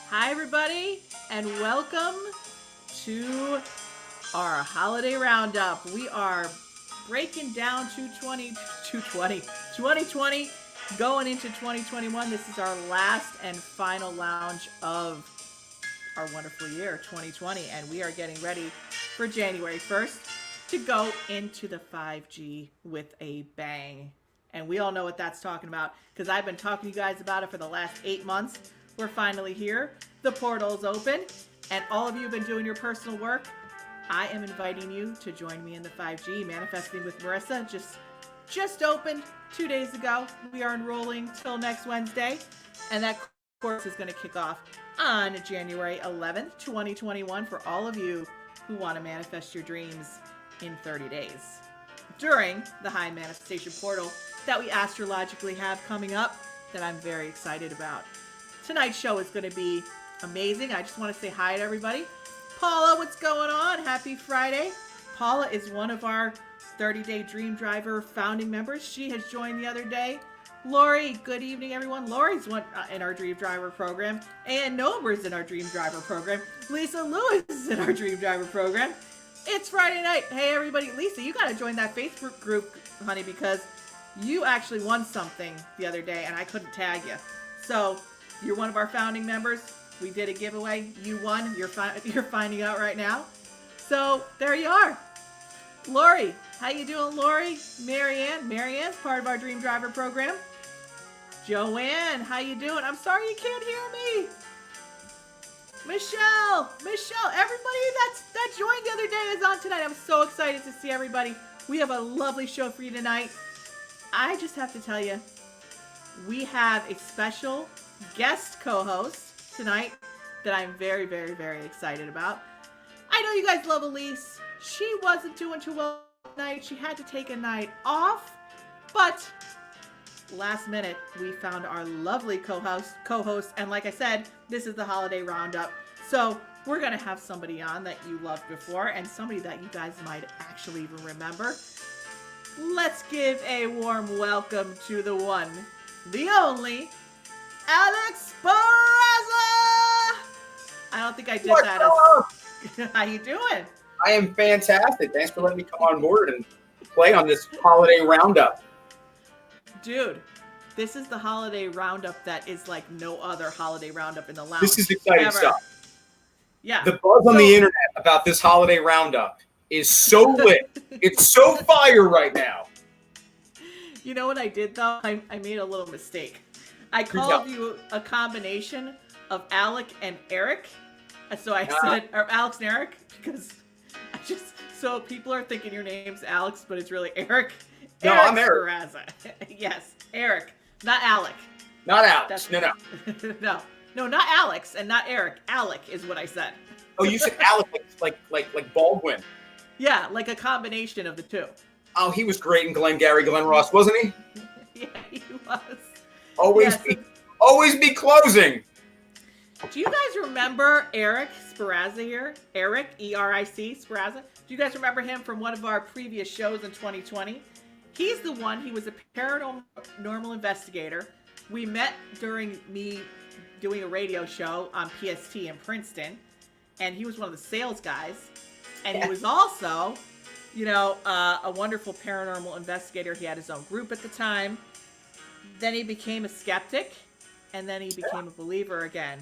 Hi, everybody, and welcome to our holiday roundup. We are breaking down 2020, going into 2021. This is our last and final lounge of our wonderful year, 2020, and we are getting ready for January 1st to go into the 5G with a bang. And we all know what that's talking about because I've been talking to you guys about it for the last 8 months. We're finally here. The portal's open, and all of you have been doing your personal work. I am inviting you to join me in the 5G. Manifesting with Marisa just opened 2 days ago. We are enrolling till next Wednesday, and that course is going to kick off on January 11th, 2021 for all of you who want to manifest your dreams in 30 days. During the High Manifestation Portal that we astrologically have coming up that I'm very excited about. Tonight's show is going to be amazing. I just want to say hi to everybody. Paula, what's going on? Happy Friday. Paula is one of our 30-Day Dream Driver founding members. She has joined the other day. Lori, good evening, everyone. Lori's one in our Dream Driver program. And Nober's in our Dream Driver program. Lisa Lewis is in our Dream Driver program. It's Friday night. Hey, everybody. Lisa, you got to join that Facebook group, honey, because you actually won something the other day, and I couldn't tag you. So you're one of our founding members. We did a giveaway. You won. You're finding out right now. So there you are. Lori, how you doing, Lori? Marianne's part of our Dream Driver program. Joanne, how you doing? I'm sorry you can't hear me. Michelle, everybody that joined the other day is on tonight. I'm so excited to see everybody. We have a lovely show for you tonight. I just have to tell you, we have a special guest co-host tonight that I'm very, very, very excited about. I know you guys love Elise. She wasn't doing too well tonight. She had to take a night off, but last minute we found our lovely co-host, and like I said, this is the holiday roundup, so we're gonna have somebody on that you loved before and somebody that you guys might actually even remember. Let's give a warm welcome to the one, the only Alex Peraza! I don't think I did that as... How you doing? I am fantastic. Thanks for letting me come on board and play on this holiday roundup. Dude, this is the holiday roundup that is like no other holiday roundup in the lounge. This is exciting ever. stuff. Yeah. The buzz on the internet about this holiday roundup is so lit. It's so fire right now. You know what I did, though? I made a little mistake. I called you a combination of Alec and Eric. So I said, or Alex and Eric, because so people are thinking your name's Alex, but it's really Eric. No, I'm Eric. Peraza. Yes, Eric, not Alec. Not Alex. No. No, not Alex and not Eric. Alec is what I said. Oh, you said Alec like Baldwin. Yeah, like a combination of the two. Oh, he was great in Glen Ross, wasn't he? Yeah, he was. Always be closing. Do you guys remember Eric Speraza here? Eric, E-R-I-C, Speraza. Do you guys remember him from one of our previous shows in 2020? He's the one, he was a paranormal investigator. We met during me doing a radio show on PST in Princeton, and he was one of the sales guys. And he was also, a wonderful paranormal investigator. He had his own group at the time. Then he became a skeptic, and then he became a believer again.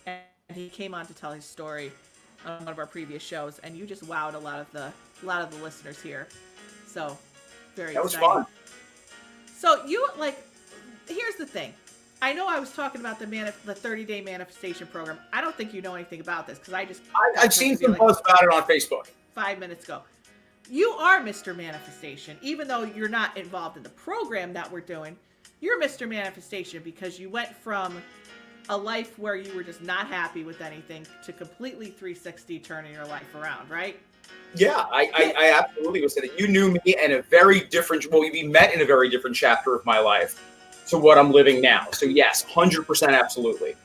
And he came on to tell his story on one of our previous shows, and you just wowed a lot of the listeners here. So very exciting. That was fun. So here's the thing. I know I was talking about the 30-day manifestation program. I don't think you know anything about this because I've seen some posts about it on Facebook 5 minutes ago. You are Mr. Manifestation, even though you're not involved in the program that we're doing. You're Mr. Manifestation because you went from a life where you were just not happy with anything to completely 360 turning your life around, right? Yeah, I absolutely was saying that. You knew me in a very different, we met in a very different chapter of my life to what I'm living now. So yes, 100% absolutely.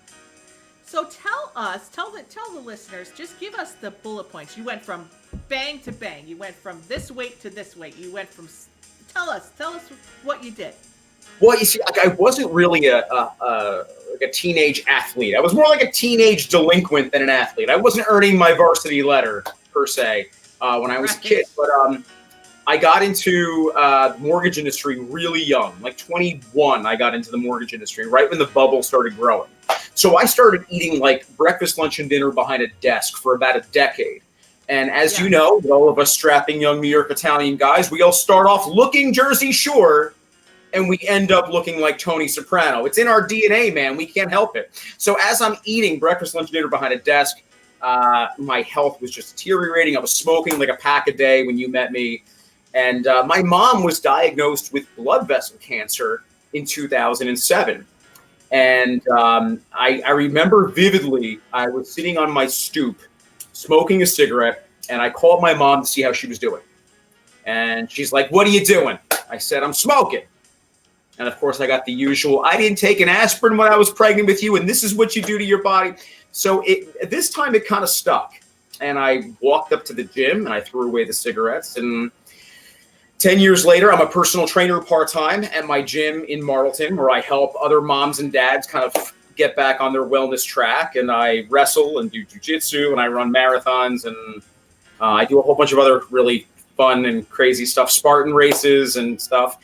So tell the listeners, just give us the bullet points. You went from bang to bang. You went from this weight to this weight. You went from, tell us what you did. Well, you see, I wasn't really a a teenage athlete. I was more like a teenage delinquent than an athlete. I wasn't earning my varsity letter per se when I was a kid, but I got into the mortgage industry really young, like 21. I got into the mortgage industry right when the bubble started growing. So I started eating like breakfast, lunch, and dinner behind a desk for about a decade. And as you know, all of us strapping young New York Italian guys, we all start off looking Jersey Shore, and we end up looking like Tony Soprano. It's in our DNA, man. We can't help it. So as I'm eating breakfast, lunch, dinner behind a desk, my health was just deteriorating. I was smoking like a pack a day when you met me. And my mom was diagnosed with blood vessel cancer in 2007. And I remember vividly, I was sitting on my stoop, smoking a cigarette, and I called my mom to see how she was doing. And she's like, "What are you doing?" I said, "I'm smoking." And of course, I got the usual, "I didn't take an aspirin when I was pregnant with you, and this is what you do to your body." So this time it kind of stuck. And I walked up to the gym, and I threw away the cigarettes. And 10 years later, I'm a personal trainer part-time at my gym in Marlton, where I help other moms and dads kind of get back on their wellness track. And I wrestle and do jujitsu, and I run marathons, and I do a whole bunch of other really fun and crazy stuff, Spartan races and stuff.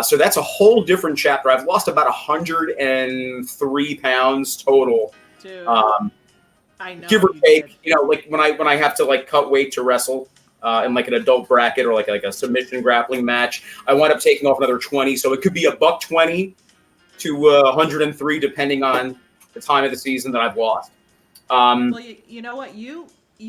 So that's a whole different chapter. I've lost about 103 pounds total. Dude, I know, give or take. You know, like when I have to like cut weight to wrestle in like an adult bracket or like a submission grappling match, I wind up taking off another 20. So it could be $120 to 103, depending on the time of the season that I've lost. Well, you know what? You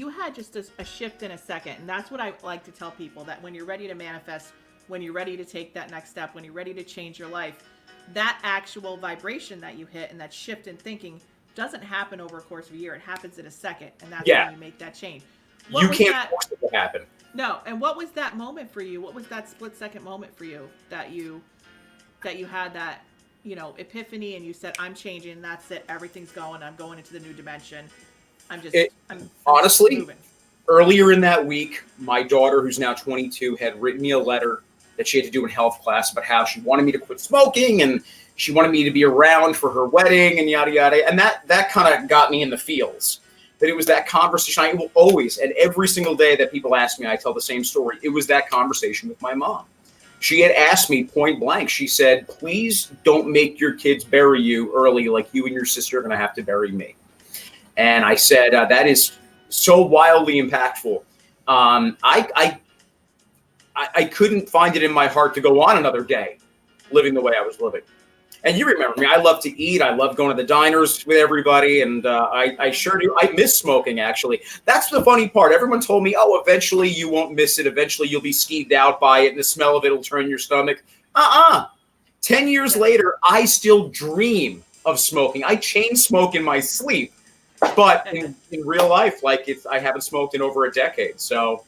had just a shift in a second, and that's what I like to tell people, that when you're ready to manifest, when you're ready to take that next step, when you're ready to change your life, that actual vibration that you hit and that shift in thinking doesn't happen over a course of a year. It happens in a second, and that's when you make that change. You can't force it to happen. No, and what was that moment for you? What was that split second moment for you that you had that, you know, epiphany, and you said, "I'm changing, that's it, everything's going, I'm going into the new dimension. I'm honestly moving." Earlier in that week, my daughter, who's now 22, had written me a letter that she had to do in health class about how she wanted me to quit smoking, and she wanted me to be around for her wedding, and yada yada. And that kind of got me in the feels. That it was that conversation. I will always, and every single day that people ask me, I tell the same story. It was that conversation with my mom. She had asked me point blank. She said, "Please don't make your kids bury you early, like you and your sister are going to have to bury me." And I said, that is so wildly impactful. I couldn't find it in my heart to go on another day living the way I was living. And you remember me. I love to eat. I love going to the diners with everybody. And I sure do. I miss smoking, actually. That's the funny part. Everyone told me, "Oh, eventually you won't miss it. Eventually you'll be skeeved out by it, and the smell of it will turn your stomach." 10 years later, I still dream of smoking. I chain smoke in my sleep. But in real life, like I haven't smoked in over a decade. So,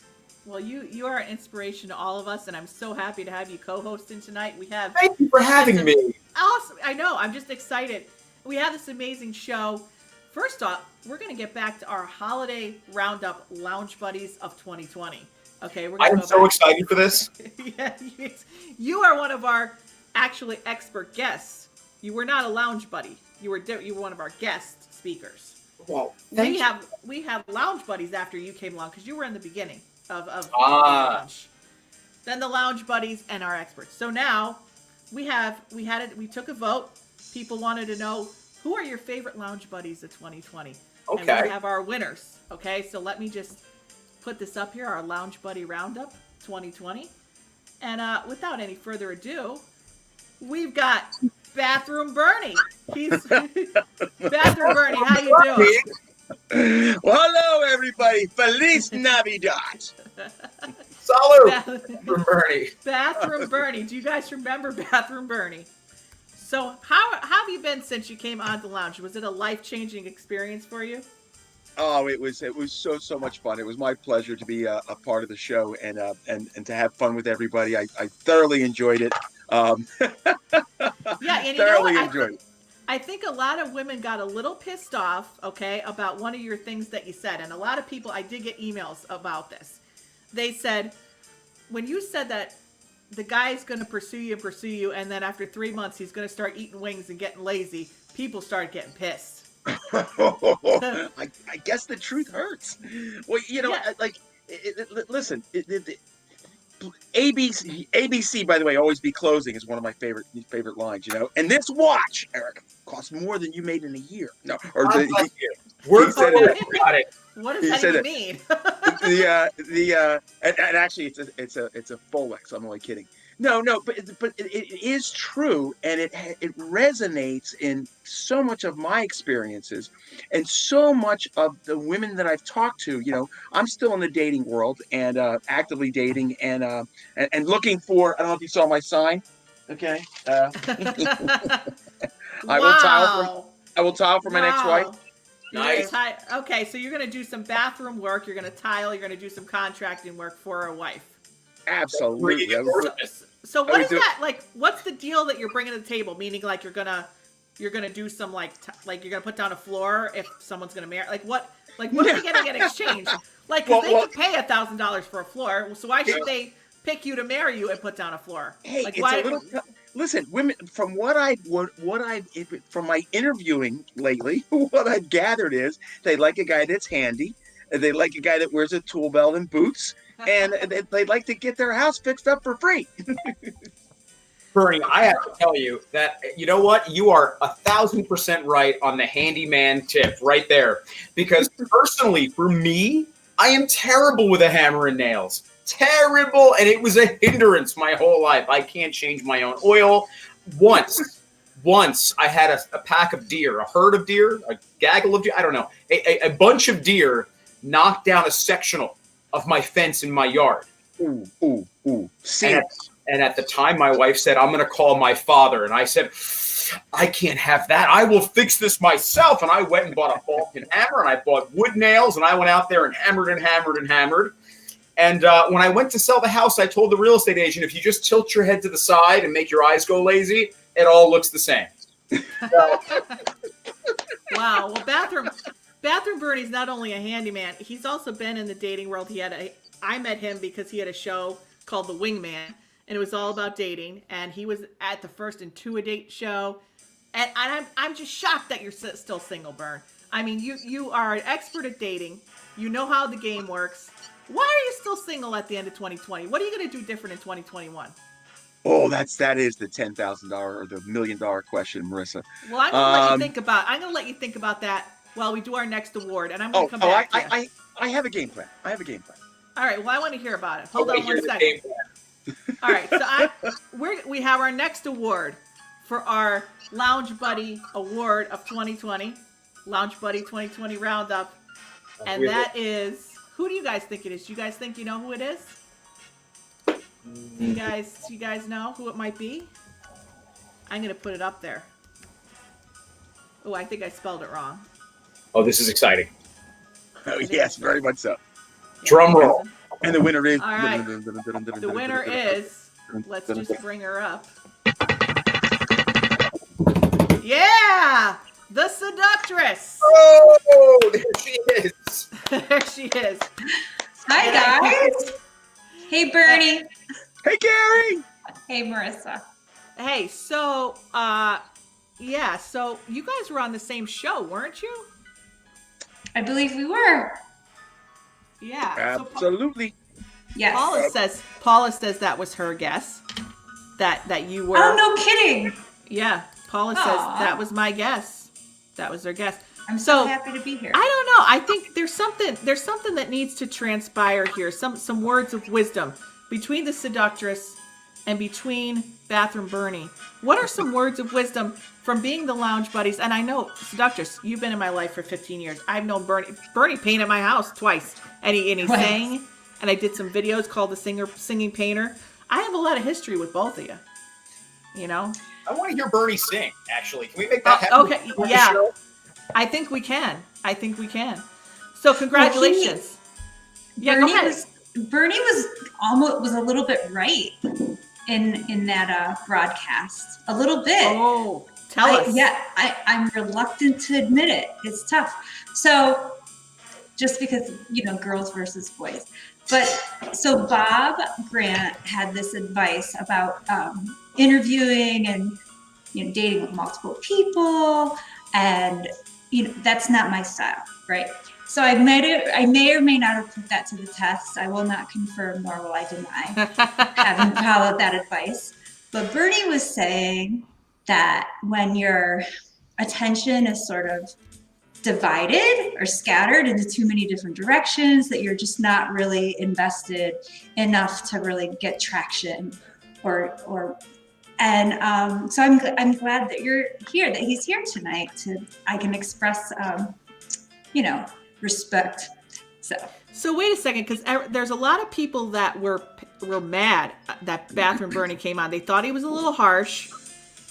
well, you are an inspiration to all of us, and I'm so happy to have you co-hosting tonight. Thank you for having me. Awesome. I know. I'm just excited. We have this amazing show. First off, we're going to get back to our holiday roundup lounge buddies of 2020. Okay, I'm so excited for this. Yeah, you are one of our actually expert guests. You were not a lounge buddy. You were one of our guest speakers. Well, we have lounge buddies after you came along, because you were in the beginning of lounge. Then the lounge buddies and our experts. So now we took a vote. People wanted to know, who are your favorite lounge buddies of 2020? Okay. And we have our winners. Okay, so let me just put this up here, our lounge buddy roundup 2020. And without any further ado, we've got BathroomBernie. BathroomBernie, how you doing? Well, hello, everybody. Feliz Navidad. Salud, BathroomBernie. BathroomBernie. Do you guys remember BathroomBernie? So how have you been since you came on the lounge? Was it a life-changing experience for you? Oh, it was so much fun. It was my pleasure to be a part of the show and to have fun with everybody. I thoroughly enjoyed it. Yeah, and thoroughly enjoyed it. I think a lot of women got a little pissed off, okay, about one of your things that you said. And a lot of people, I did get emails about this. They said, when you said that the guy is going to pursue you, and then after 3 months he's going to start eating wings and getting lazy, people started getting pissed. I guess the truth hurts. Well, Yeah. listen, ABC, by the way, always be closing is one of my favorite lines. And this watch, Eric, costs more than you made in a year. No, or God the, bless you. Word for said word, it. got it. What He does that said even it. mean? And actually it's a Folex. I'm only kidding. No, but it is true, and it resonates in so much of my experiences, and so much of the women that I've talked to. I'm still in the dating world and actively dating and looking for. I don't know if you saw my sign. Okay. I will tile for my next wife. Wow. Nice. Okay, so you're gonna do some bathroom work. You're gonna tile. You're gonna do some contracting work for a wife. Absolutely. So what is that like? What's the deal that you're bringing to the table? Meaning, like you're gonna do some like you're gonna put down a floor if someone's gonna marry. What are we getting in exchange? Like, cause they could pay $1,000 for a floor. So why should they pick you to marry you and put down a floor? Hey, like, it's a little. Listen, women. From from my interviewing lately, what I've gathered is they like a guy that's handy. They like a guy that wears a tool belt and boots, and they like to get their house fixed up for free. Bernie, I have to tell you that, you know what? You are 1,000% right on the handyman tip right there. Because personally, for me, I am terrible with a hammer and nails. Terrible. And it was a hindrance my whole life. I can't change my own oil. Once I had a pack of deer, a herd of deer, a gaggle of deer, I don't know, a bunch of deer knocked down a sectional of my fence in my yard. Ooh. And at the time, my wife said, I'm going to call my father. And I said, I can't have that. I will fix this myself. And I went and bought a Falcon hammer, and I bought wood nails, and I went out there and hammered and hammered and hammered. And when I went to sell the house, I told the real estate agent, if you just tilt your head to the side and make your eyes go lazy, it all looks the same. Wow. Well, Bathroom Bernie's not only a handyman, he's also been in the dating world. I met him because he had a show called The Wingman, and it was all about dating. And he was at the first Intuit show, and I'm just shocked that you're still single, Bern. I mean, you are an expert at dating. You know how the game works. Why are you still single at the end of 2020? What are you going to do different in 2021? Oh, that is the $10,000 or the $1 million question, Marisa. Well, I'm going to let you think about that while we do our next award, and I'm going to come back to you. I have a game plan. All right. Well, I want to hear about it. Hold on 1 second. All right. So we have our next award for our Lounge Buddy Award of 2020, Lounge Buddy 2020 Roundup, and that is, who do you guys think it is? Do you guys think you know who it is? Do you guys know who it might be? I'm going to put it up there. Oh, I think I spelled it wrong. Oh, this is exciting. Oh, yes, very much so. Drum roll. And the winner is... All right. The winner is... Let's just bring her up. Yeah! TheSuductress! Oh, there she is. There she is. Hi, guys. Hey, Bernie. Hey, Gary. Hey, Marissa. Hey, so, so you guys were on the same show, weren't you? I believe we were. Yeah. Absolutely. Yes. Paula says that was her guess. That you were. Oh, no kidding. Yeah. Paula says that was my guess. That was her guess. I'm so happy to be here. I don't know. I think there's something that needs to transpire here. Some words of wisdom between the Seductress and between BathroomBernie. What are some words of wisdom from being the lounge buddies? And I know, Seductress, you've been in my life for 15 years. I've known Bernie. Bernie painted my house twice, and he sang, and I did some videos called The Singing Painter. I have a lot of history with both of you. You know. I want to hear Bernie sing. Actually, can we make that happen? Okay. Yeah. I think we can. So congratulations. Bernie was a little bit right in that broadcast. A little bit. Oh, tell us. Yeah, I'm reluctant to admit it. It's tough. So just because, girls versus boys. But so Bob Grant had this advice about interviewing and dating with multiple people. And that's not my style, right? So I may or may not have put that to the test. I will not confirm, nor will I deny having followed that advice. But Bernie was saying that when your attention is sort of divided or scattered into too many different directions, that you're just not really invested enough to really get traction so I'm glad that you're here, that he's here tonight I can express respect. So wait a second, because there's a lot of people that were mad that BathroomBernie came on. They thought he was a little harsh.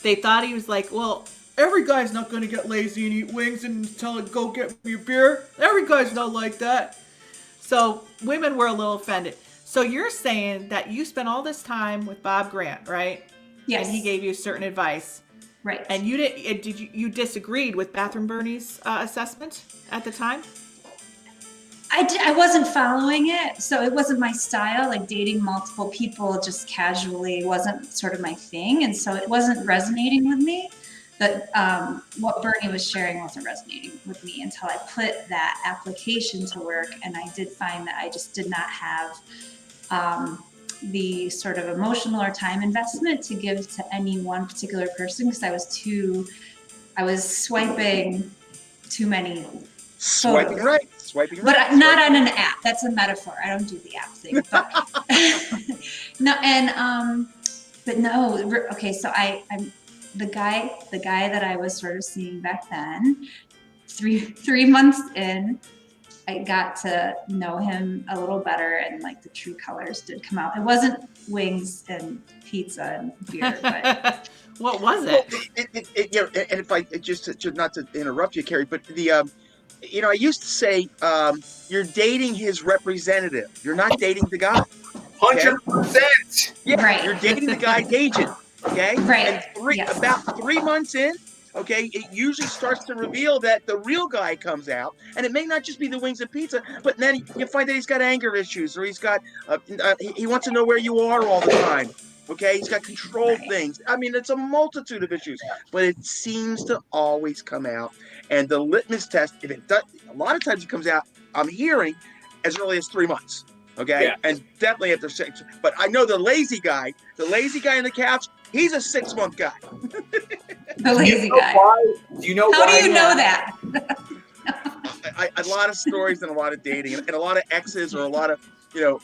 They thought he was like, well, every guy's not going to get lazy and eat wings and tell it, go get me a beer. Every guy's not like that. So women were a little offended. So you're saying that you spent all this time with Bob Grant, right? Yes. And he gave you certain advice. Right. And you disagreed with BathroomBernie's assessment at the time? I wasn't following it, so it wasn't my style. Like dating multiple people just casually wasn't sort of my thing, and so it wasn't resonating with me. But what Bernie was sharing wasn't resonating with me until I put that application to work, and I did find that I just did not have the sort of emotional or time investment to give to any one particular person, because I was swiping too many Swiping photos. right, swiping right. But not on an app. That's a metaphor. I don't do the app thing. But no, and but no. Okay, so I'm the guy that I was sort of seeing back then. 3 months in, I got to know him a little better, and like the true colors did come out. It wasn't wings and pizza and beer, but what was it? Well, and if I just not to interrupt you, Carrie, but I used to say, you're dating his representative. You're not dating the guy. 100%. Yeah, Right. You're dating the guy's agent. Okay. Right. And about 3 months in, okay, it usually starts to reveal that the real guy comes out, and it may not just be the wings and pizza, but then you find that he's got anger issues, or he's got he wants to know where you are all the time. Okay, he's got control things. I mean, it's a multitude of issues, but it seems to always come out. And the litmus test, if it does, a lot of times it comes out, I'm hearing, as early as 3 months. Okay, Yeah. and definitely after 6. But I know the lazy guy on the couch, he's a 6-month guy. the lazy guy. Do you know How why? do you know that? A lot of stories and a lot of dating and a lot of exes, or a lot of,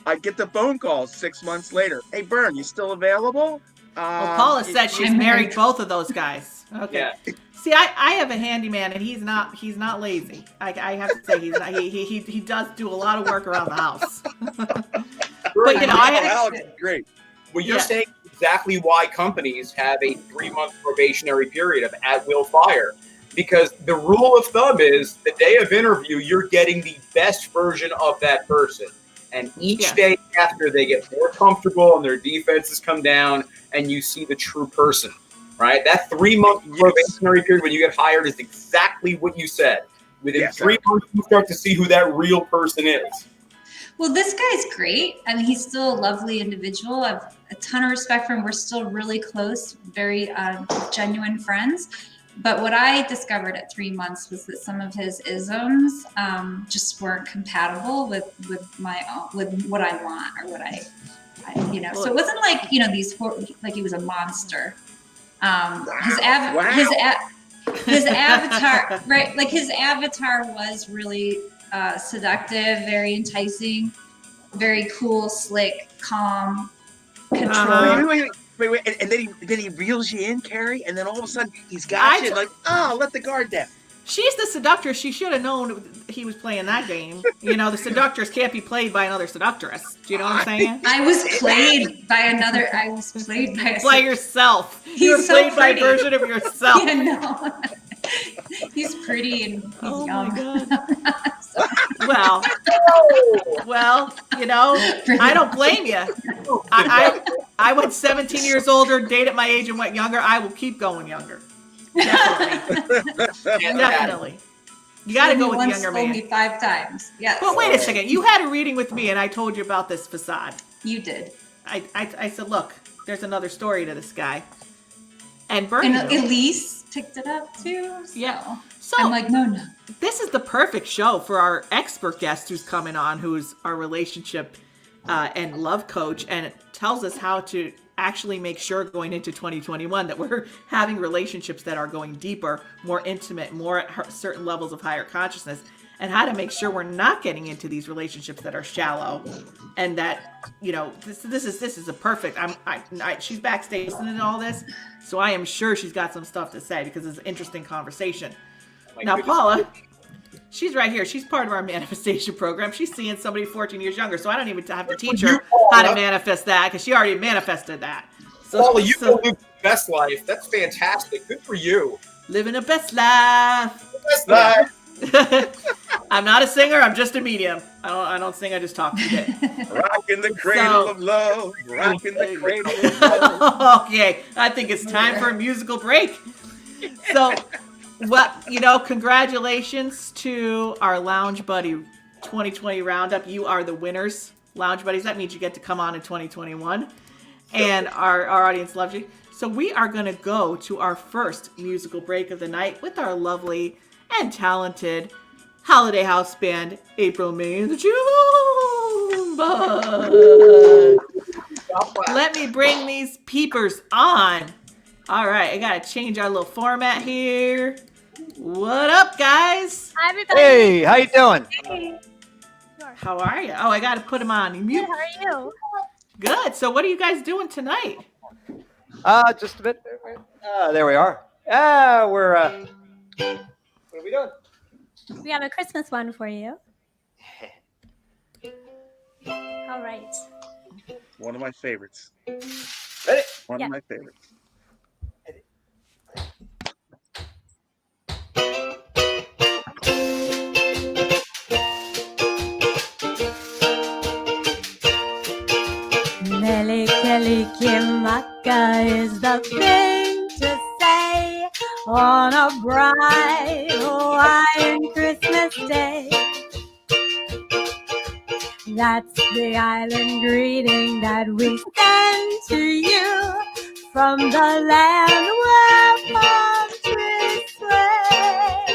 I get the phone calls 6 months later. Hey, Bern, you still available? Well, Paula said she's I'm married married. both of those guys. Okay. Yeah. See, I have a handyman, and he's not lazy. I have to say he's not. He does do a lot of work around the house. But Alex, great. Well, you're Yeah. saying exactly why companies have a 3-month probationary period of at-will fire. Because the rule of thumb is the day of interview, you're getting the best version of that person. And each day after, they get more comfortable and their defenses come down, and you see the true person, right? That 3-month probationary period when you get hired is exactly what you said. Within 3 months, you start to see who that real person is. Well, this guy's great. I mean, he's still a lovely individual. I have a ton of respect for him. We're still really close, very genuine friends. But what I discovered at 3 months was that some of his isms just weren't compatible with what I want, or what I. So it wasn't like like he was a monster. His avatar, right? Like his avatar was really seductive, very enticing, very cool, slick, calm, control. Wait, and then he reels you in, Carrie, and then all of a sudden he's got you like, let the guard down. She's the seductress. She should have known he was playing that game. The seductress can't be played by another seductress. Do you know what I'm saying? I was played by a By yourself. You were He's so played by a pretty. version of yourself. Yeah, no. He's pretty and he's young. My God. Well, I don't blame you. I went 17 years older, dated my age, and went younger. I will keep going younger. Definitely. You got to go with the younger man. Only 5 times. Yes. But wait a second. You had a reading with me, and I told you about this facade. You did. I said, look, there's another story to this guy. And Bernie And Elise picked it up too. So. Yeah. So I'm like, no. this is the perfect show for our expert guest who's coming on, who's our relationship and love coach, and it tells us how to actually make sure going into 2021 that we're having relationships that are going deeper, more intimate, more at certain levels of higher consciousness, and how to make sure we're not getting into these relationships that are shallow, and that, you know, this is a perfect. She's backstage listening to all this, so I am sure she's got some stuff to say because it's an interesting conversation. Now, Paula, she's right here. She's part of our manifestation program. She's seeing somebody 14 years younger, so I don't even have to teach her how to manifest that because she already manifested that. So, Paula, you go live the best life. That's fantastic. Good for you. Living the best life. Best life. I'm not a singer. I'm just a medium. I don't sing. I just talk to you. Rocking the cradle of love. Rocking the cradle of love. Okay, I think it's time for a musical break. So, congratulations to our Lounge Buddy 2020 Roundup. You are the winners, Lounge Buddies. That means you get to come on in 2021. And our audience loves you. So we are going to go to our first musical break of the night with our lovely and talented holiday house band, April, May, and the June Bug. Let me bring these peepers on. All right, I got to change our little format here. What up, guys? Hi, everybody. Hey, how you doing? Hey. How are you? Oh, I got to put them on mute. Good, how are you? Good. So what are you guys doing tonight? Just a bit. There we are. We're what are we doing? We have a Christmas one for you. All right. One of my favorites. Ready? One of my favorites. Mele Kalikimaka is the thing to say on a bright Hawaiian Christmas day. That's the island greeting that we send to you from the land where palm trees sway.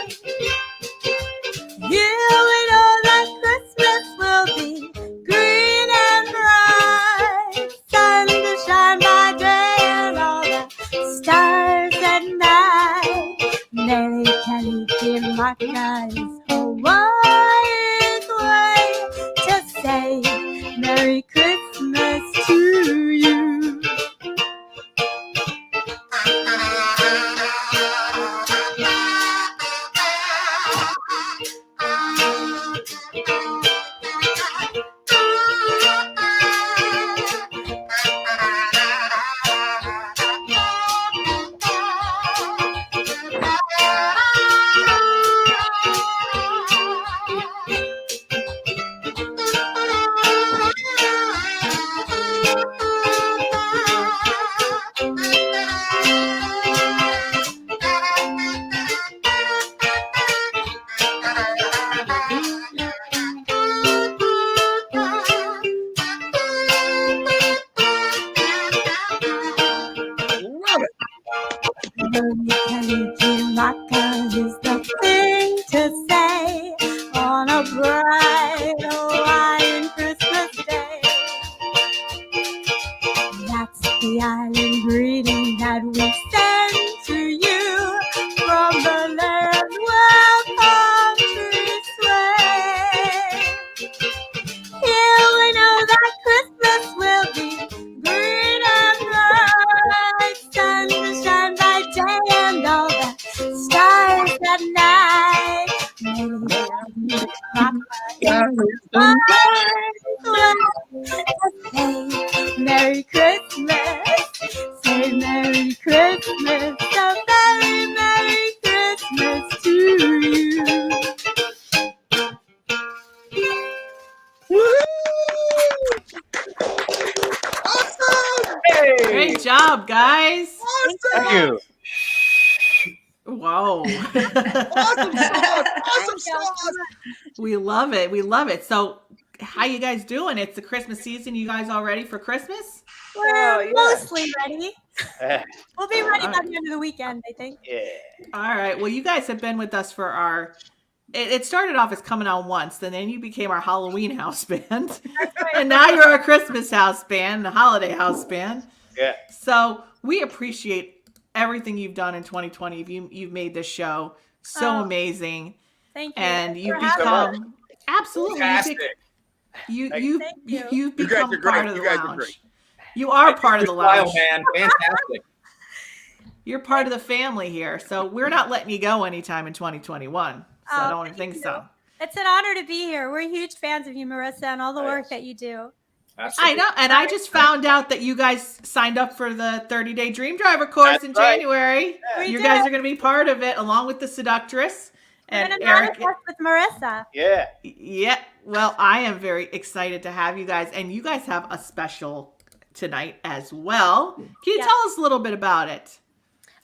You will know that Christmas will be green and bright, sun to shine by day and all the stars at night. Mele Kalikimaka is Hawaii's way to say Merry Christmas to you. Kalikimaka is the thing to say on a bright Hawaiian Christmas day. That's the island greeting that we send to you from the land where palm trees sway. Here we know that Christmas will be green and bright, sun to shine by day and all the stars at night. Merry Christmas, say Merry Christmas, a very Merry Christmas to you. Awesome! Hey, Great job, guys. thank you. Whoa. Awesome sauce! Awesome sauce! We love it. We love it. So how you guys doing? It's the Christmas season. You guys all ready for Christmas? We're yeah. mostly ready. We'll be ready by the end of the weekend, I think. Yeah. All right. Well, you guys have been with us for our. It started off as coming on once, and then you became our Halloween house band, and now you're our Christmas house band, the holiday house band. Yeah. So we appreciate everything you've done in 2020. You've made this show so amazing, Thank you. and you've Thanks for having become absolutely Fantastic. you've guys become are part great. of the You guys are lounge. great. You are part of the Smile, lounge. man. Fantastic. You're part of the family here, so we're not letting you go anytime in 2021. So I don't think so. It's an honor to be here. We're huge fans of you, Marissa, and all the work that you do. Absolutely. I know, and I just found out that you guys signed up for the 30-day Dream Driver course That's in right. January. We You did. guys are going to be part of it, along with the Seductress We're and going to Eric. manifest with Marissa. Yeah. Yeah, well, I am very excited to have you guys, and you guys have a special tonight as well. Can you Yeah. tell us a little bit about it?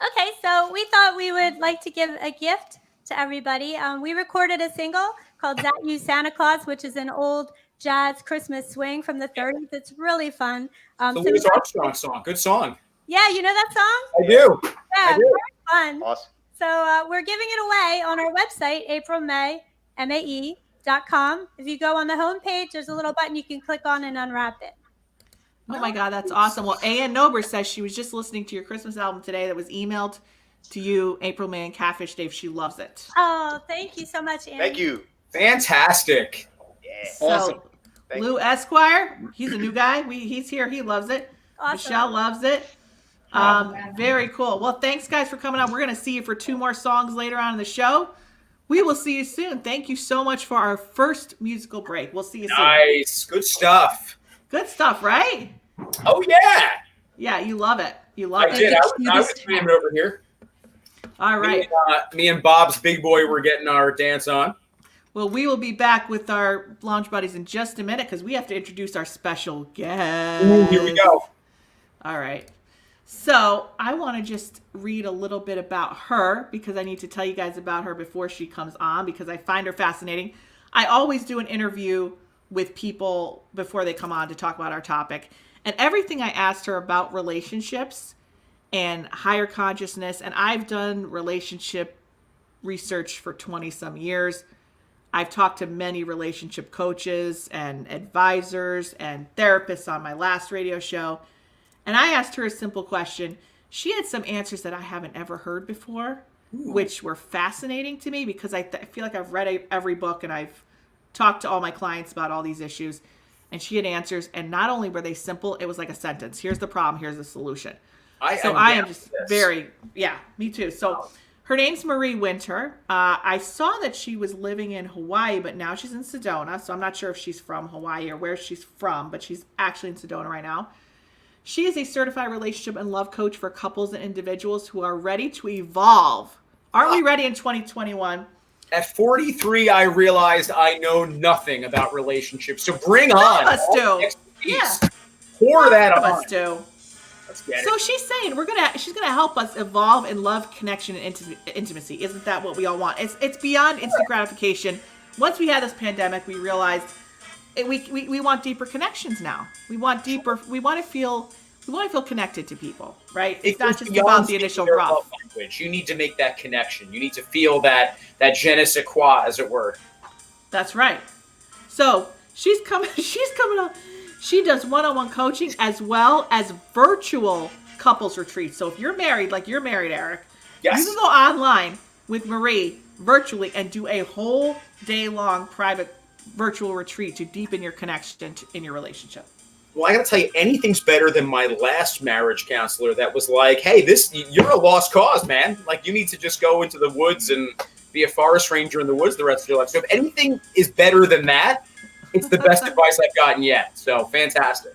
Okay, so we thought we would like to give a gift to everybody. We recorded a single called That You Santa Claus, which is an old jazz Christmas swing from the 30s. It's really fun. The So Louis Armstrong song. Good song. yeah, you know that song? I do. Yeah, I do. very fun. Awesome. So we're giving it away on our website, aprilmaymae.com. If you go on the homepage, there's a little button you can click on and unwrap it. Oh my God, that's awesome. Well, Ann Nober says she was just listening to your Christmas album today that was emailed to you, April May and Catfish Dave. She loves it. Oh, thank you so much, Anne. Thank you. Fantastic. Yeah. So, Awesome. Thank Lou Esquire, he's a new guy. He's here. He loves it. Awesome. Michelle loves it. Very cool. Well, thanks guys for coming on. We're going to see you for 2 more songs later on in the show. We will see you soon. Thank you so much for our first musical break. We'll see you soon. Nice. Good stuff. Good stuff, right? Oh, yeah. Yeah, you love it. You love I it. did. I was streaming over here. All right. Me and Bob's big boy were getting our dance on. Well, we will be back with our launch buddies in just a minute because we have to introduce our special guest. Ooh, here we go. All right. So I want to just read a little bit about her because I need to tell you guys about her before she comes on because I find her fascinating. I always do an interview with people before they come on to talk about our topic. And everything I asked her about relationships and higher consciousness, and I've done relationship research for 20 some years. I've talked to many relationship coaches and advisors and therapists on my last radio show. And I asked her a simple question. She had some answers that I haven't ever heard before, which were fascinating to me because I feel like I've read every book and I've talked to all my clients about all these issues. And she had answers. And not only were they simple, it was like a sentence. Here's the problem. Here's the solution. I am just very, me too. So her name's Marie Winter. I saw that she was living in Hawaii, but now she's in Sedona. So I'm not sure if she's from Hawaii or where she's from, but she's actually in Sedona right now. She is a certified relationship and love coach for couples and individuals who are ready to evolve. Aren't we ready in 2021? At 43, I realized I know nothing about relationships. So bring on. All of us all do. the expertise. Yeah. Pour that All of on. us do. Let's get So it. she's saying she's gonna help us evolve in love, connection, and intimacy. Isn't that what we all want? It's beyond instant gratification. Once we had this pandemic, we realized we want deeper connections now. We want deeper. We want to feel connected to people, right? It's not just about the initial your rough. love language. You need to make that connection. You need to feel that je ne sais quoi, as it were. That's right. So she's coming on. She does one-on-one coaching as well as virtual couples retreats. So if you're married, like you're married, Eric, Yes. you can go online with Marie virtually and do a whole day-long private virtual retreat to deepen your connection in your relationship. Well, I got to tell you, anything's better than my last marriage counselor that was like, hey, you're a lost cause, man. Like, you need to just go into the woods and be a forest ranger in the woods the rest of your life. So if anything is better than that, it's the best advice I've gotten yet. So fantastic.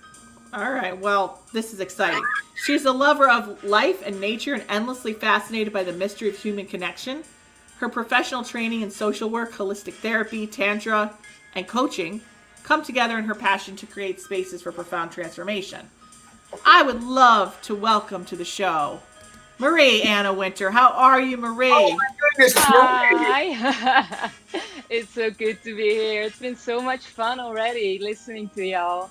All right. Well, this is exciting. She's a lover of life and nature and endlessly fascinated by the mystery of human connection. Her professional training in social work, holistic therapy, tantra, and coaching come together in her passion to create spaces for profound transformation. I would love to welcome to the show Marie Anna Winter. How are you, Marie? Oh my goodness. Hi. It's so good to be here. It's been so much fun already listening to y'all.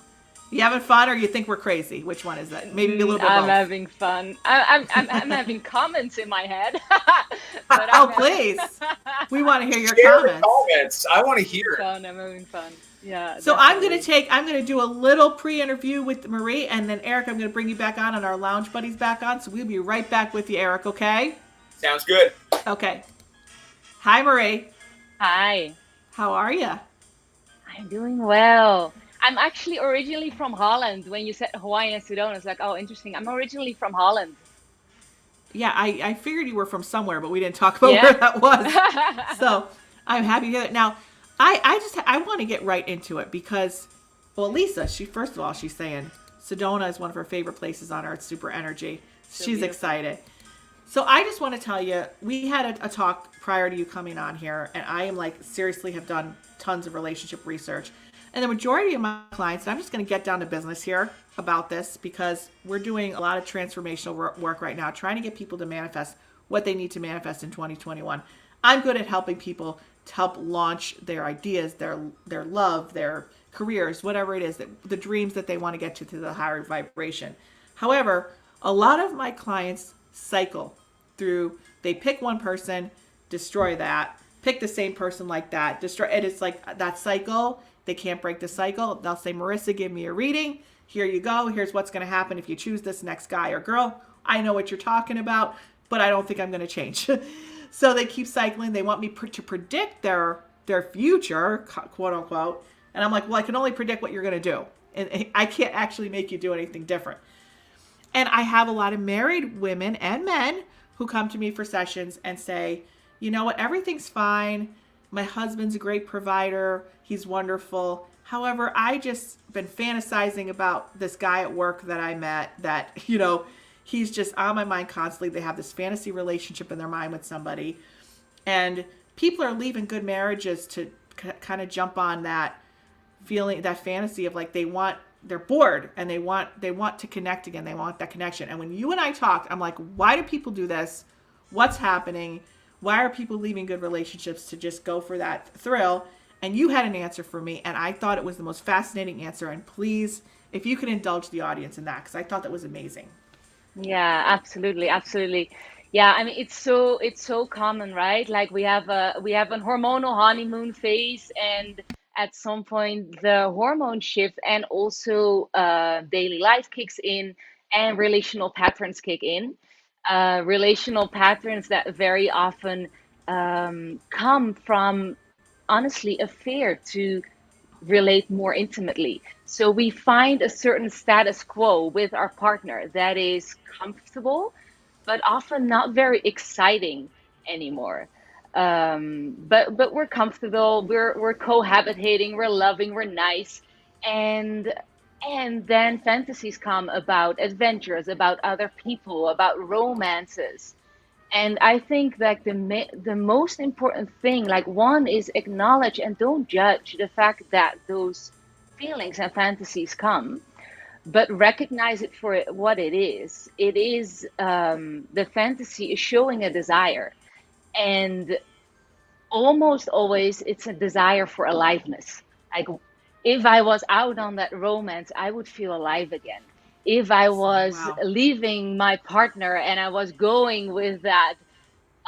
You having fun, or you think we're crazy? Which one is that? Maybe a little bit of I'm both. having fun. I'm having comments in my head. But Oh, I'm please. We want to hear your Share the comments. comments. I want to hear it. fun. I'm having fun. Yeah. So I'm gonna definitely. do a little pre-interview with Marie, and then Eric, I'm gonna bring you back on, and our lounge buddies back on. So we'll be right back with you, Eric. Okay? Sounds good. Okay. Hi, Marie. Hi. How are you? I'm doing well. I'm actually originally from Holland. When you said Hawaii and Sedona, it's like, oh, interesting. I'm originally from Holland. Yeah, I figured you were from somewhere, but we didn't talk about Yeah. where that was. So I'm happy to hear that. Now, I want to get right into it because, well, Lisa, first of all, she's saying Sedona is one of her favorite places on earth, super energy. She's beautiful. excited. So I just want to tell you, we had a talk prior to you coming on here, and I am like, seriously have done tons of relationship research. And the majority of my clients, and I'm just going to get down to business here about this because we're doing a lot of transformational work right now, trying to get people to manifest what they need to manifest in 2021. I'm good at helping people to help launch their ideas, their love, their careers, whatever it is, the dreams that they want to get to the higher vibration. However, a lot of my clients cycle through, they pick one person, destroy that, pick the same person like that, destroy, and it's like that cycle. They can't break the cycle. They'll say, Marisa, give me a reading. Here you go. Here's what's going to happen if you choose this next guy or girl. I know what you're talking about, but I don't think I'm going to change. So they keep cycling. They want me to predict their future, quote unquote. And I'm like, well, I can only predict what you're going to do. And I can't actually make you do anything different. And I have a lot of married women and men who come to me for sessions and say, you know what, everything's fine. My husband's a great provider. He's wonderful. However, I just been fantasizing about this guy at work that I met that, you know, he's just on my mind constantly. They have this fantasy relationship in their mind with somebody. And people are leaving good marriages to kind of jump on that feeling, that fantasy of like they're bored and they want to connect again. They want that connection. And when you and I talked, I'm like, why do people do this? What's happening? Why are people leaving good relationships to just go for that thrill? And you had an answer for me, and I thought it was the most fascinating answer. And please, if you could indulge the audience in that, because I thought that was amazing. Yeah, absolutely, absolutely. Yeah, I mean it's so common, right? Like we have a hormonal honeymoon phase, and at some point the hormone shift and also daily life kicks in and relational patterns kick in. Relational patterns that very often come from honestly a fear to relate more intimately. So we find a certain status quo with our partner that is comfortable, but often not very exciting anymore. But we're comfortable. We're cohabitating. We're loving. We're nice, and then fantasies come about adventures, about other people, about romances. And I think that the most important thing, like one, is acknowledge and don't judge the fact that those feelings and fantasies come, but recognize it for what it is. It is the fantasy is showing a desire, and almost always it's a desire for aliveness. Like if I was out on that romance, I would feel alive again. If I was Wow. leaving my partner and I was going with that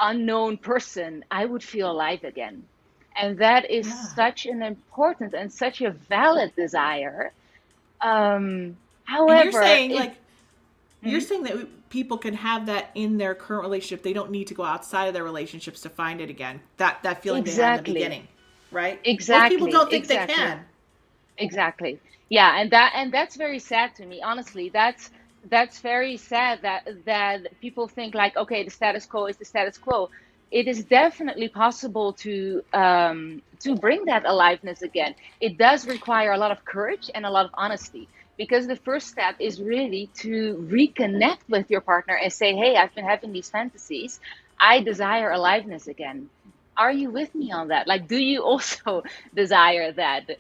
unknown person, I would feel alive again. And that is Yeah. such an important and such a valid desire. And However, you're saying it, like, you're saying that people can have that in their current relationship. They don't need to go outside of their relationships to find it again. That feeling they had in the exactly, beginning, right? Most people exactly, don't think they exactly. can. Exactly. Yeah, and that's very sad to me. Honestly, that's very sad that people think like, okay, the status quo is the status quo. It is definitely possible to bring that aliveness again. It does require a lot of courage and a lot of honesty, because the first step is really to reconnect with your partner and say, hey, I've been having these fantasies. I desire aliveness again. Are you with me on that? Like, do you also desire that?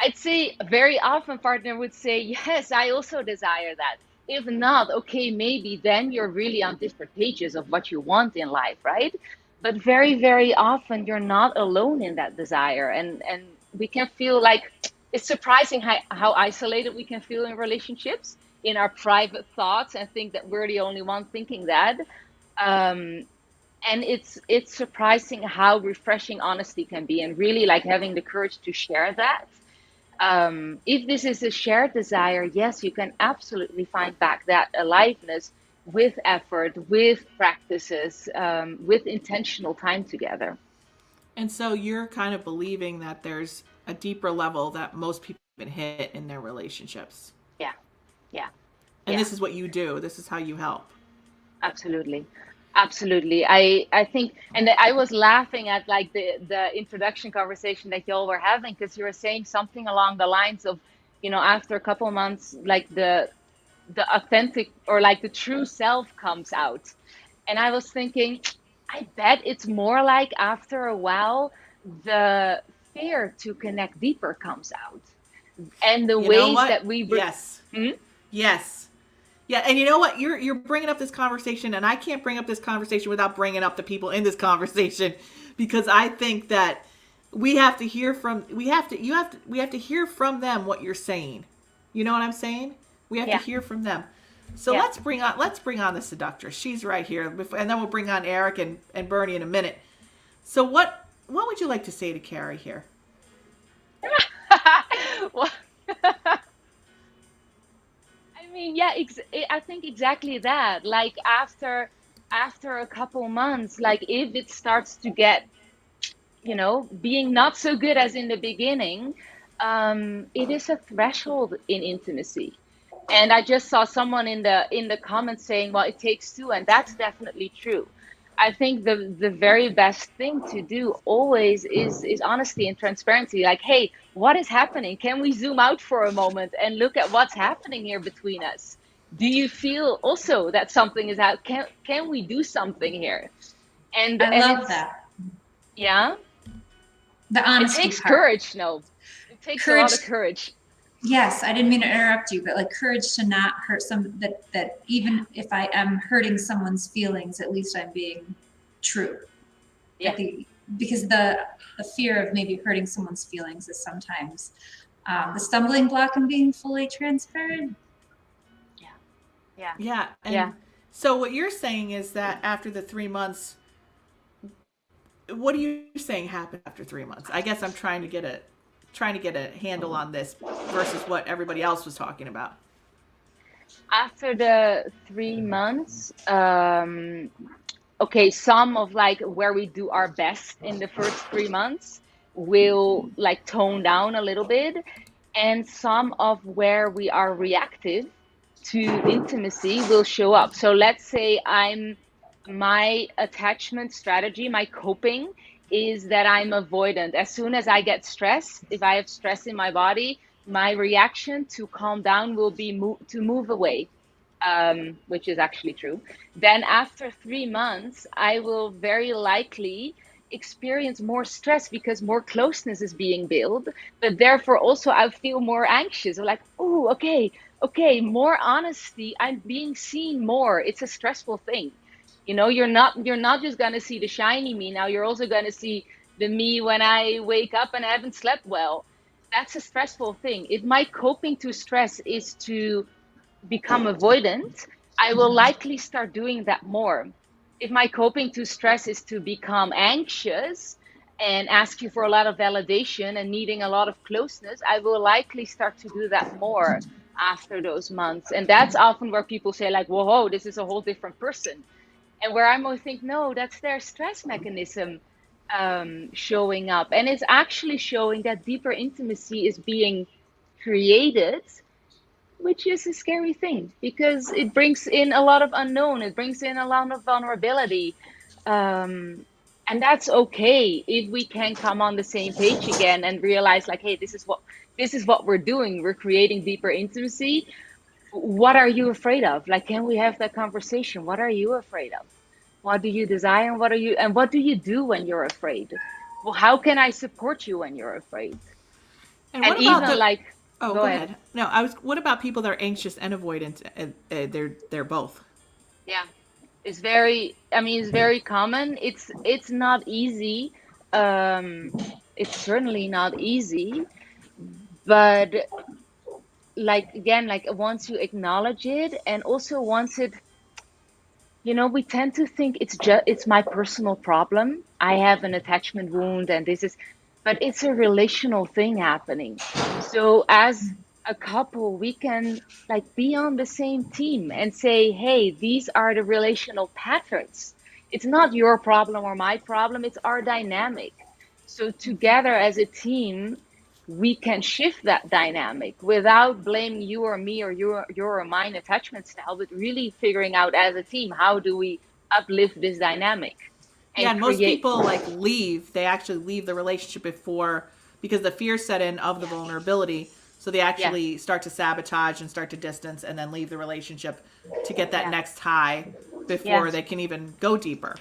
I'd say very often partner would say, yes, I also desire that. If not, okay, maybe then you're really on different pages of what you want in life, right? But very, very often you're not alone in that desire. And we can feel like it's surprising how isolated we can feel in relationships, in our private thoughts, and think that we're the only one thinking that. Um, and it's surprising how refreshing honesty can be, and really like having the courage to share that. If this is a shared desire, yes, you can absolutely find back that aliveness with effort, with practices, with intentional time together. And so you're kind of believing that there's a deeper level that most people haven't hit in their relationships. Yeah, yeah. And Yeah. this is what you do. This is how you help. Absolutely. Absolutely. I think, and I was laughing at like the introduction conversation that y'all were having, because you were saying something along the lines of, after a couple of months, like the authentic, or like the true self comes out. And I was thinking, I bet it's more like after a while, the fear to connect deeper comes out. And the You know ways what? that we... Yes. Hmm? Yes. Yeah, and you know what? You're bringing up this conversation, and I can't bring up this conversation without bringing up the people in this conversation, because I think that we have to hear from we have to hear from them what you're saying. You know what I'm saying? We have Yeah. to hear from them. So Yeah. let's bring on the seductress. She's right here, and then we'll bring on Eric and Bernie in a minute. So what would you like to say to Carrie here? Well, I mean, yeah, I think exactly that. Like after a couple months, like if it starts to get, being not so good as in the beginning, it is a threshold in intimacy. And I just saw someone in the comments saying, well, it takes two, and that's definitely true. I think the very best thing to do always is honesty and transparency. Like, hey, what is happening? Can we zoom out for a moment and look at what's happening here between us? Do you feel also that something is out? Can we do something here? And I love that. Yeah. The It honesty takes part. courage, no. It takes a lot of courage. Yes, I didn't mean to interrupt you, but like courage to not hurt that even if I am hurting someone's feelings, at least I'm being true. Yeah. Because the fear of maybe hurting someone's feelings is sometimes the stumbling block in being fully transparent. Yeah. Yeah. And Yeah. so what you're saying is that after the 3 months, what are you saying happened after 3 months? I guess I'm trying to get a handle on this versus what everybody else was talking about. After the 3 months, okay, some of like where we do our best in the first 3 months will like tone down a little bit, and some of where we are reactive to intimacy will show up. So let's say my attachment strategy, my coping is that I'm avoidant. As soon as I get stressed, if I have stress in my body, my reaction to calm down will be to move away, which is actually true. Then after 3 months, I will very likely experience more stress because more closeness is being built, but therefore also I feel more anxious. I'm like, oh, okay, more honesty. I'm being seen more. It's a stressful thing. You're not just gonna see the shiny me now. You're also gonna see the me when I wake up and I haven't slept well. That's a stressful thing. If my coping to stress is to become avoidant, I will likely start doing that more. If my coping to stress is to become anxious and ask you for a lot of validation and needing a lot of closeness, I will likely start to do that more after those months. And that's often where people say like, whoa, this is a whole different person. And where I'm always think, no, that's their stress mechanism showing up. And it's actually showing that deeper intimacy is being created, which is a scary thing because it brings in a lot of unknown. It brings in a lot of vulnerability. And that's okay if we can come on the same page again and realize like, hey, this is what we're doing. We're creating deeper intimacy. What are you afraid of? Like, can we have that conversation? What are you afraid of? What do you desire? And what do you do when you're afraid? Well, how can I support you when you're afraid? And And what about even like, Oh, go go ahead. ahead. No, what about people that are anxious and avoidant? They're both. Yeah, it's very common. It's not easy. It's certainly not easy, But like again, like once you acknowledge it, and also once it, we tend to think it's my personal problem. I have an attachment wound and this is, but it's a relational thing happening. So as a couple, we can like be on the same team and say, hey, these are the relational patterns. It's not your problem or my problem, it's our dynamic. So together as a team, we can shift that dynamic without blaming you or me or your or mine attachment style, but really figuring out as a team, how do we uplift this dynamic Yeah, and and most create. people like leave. They actually leave the relationship before because the fear set in of the vulnerability. So they Yeah, actually start to sabotage and start to distance and then leave the relationship to get that yeah, next high yeah, before they can even go deeper.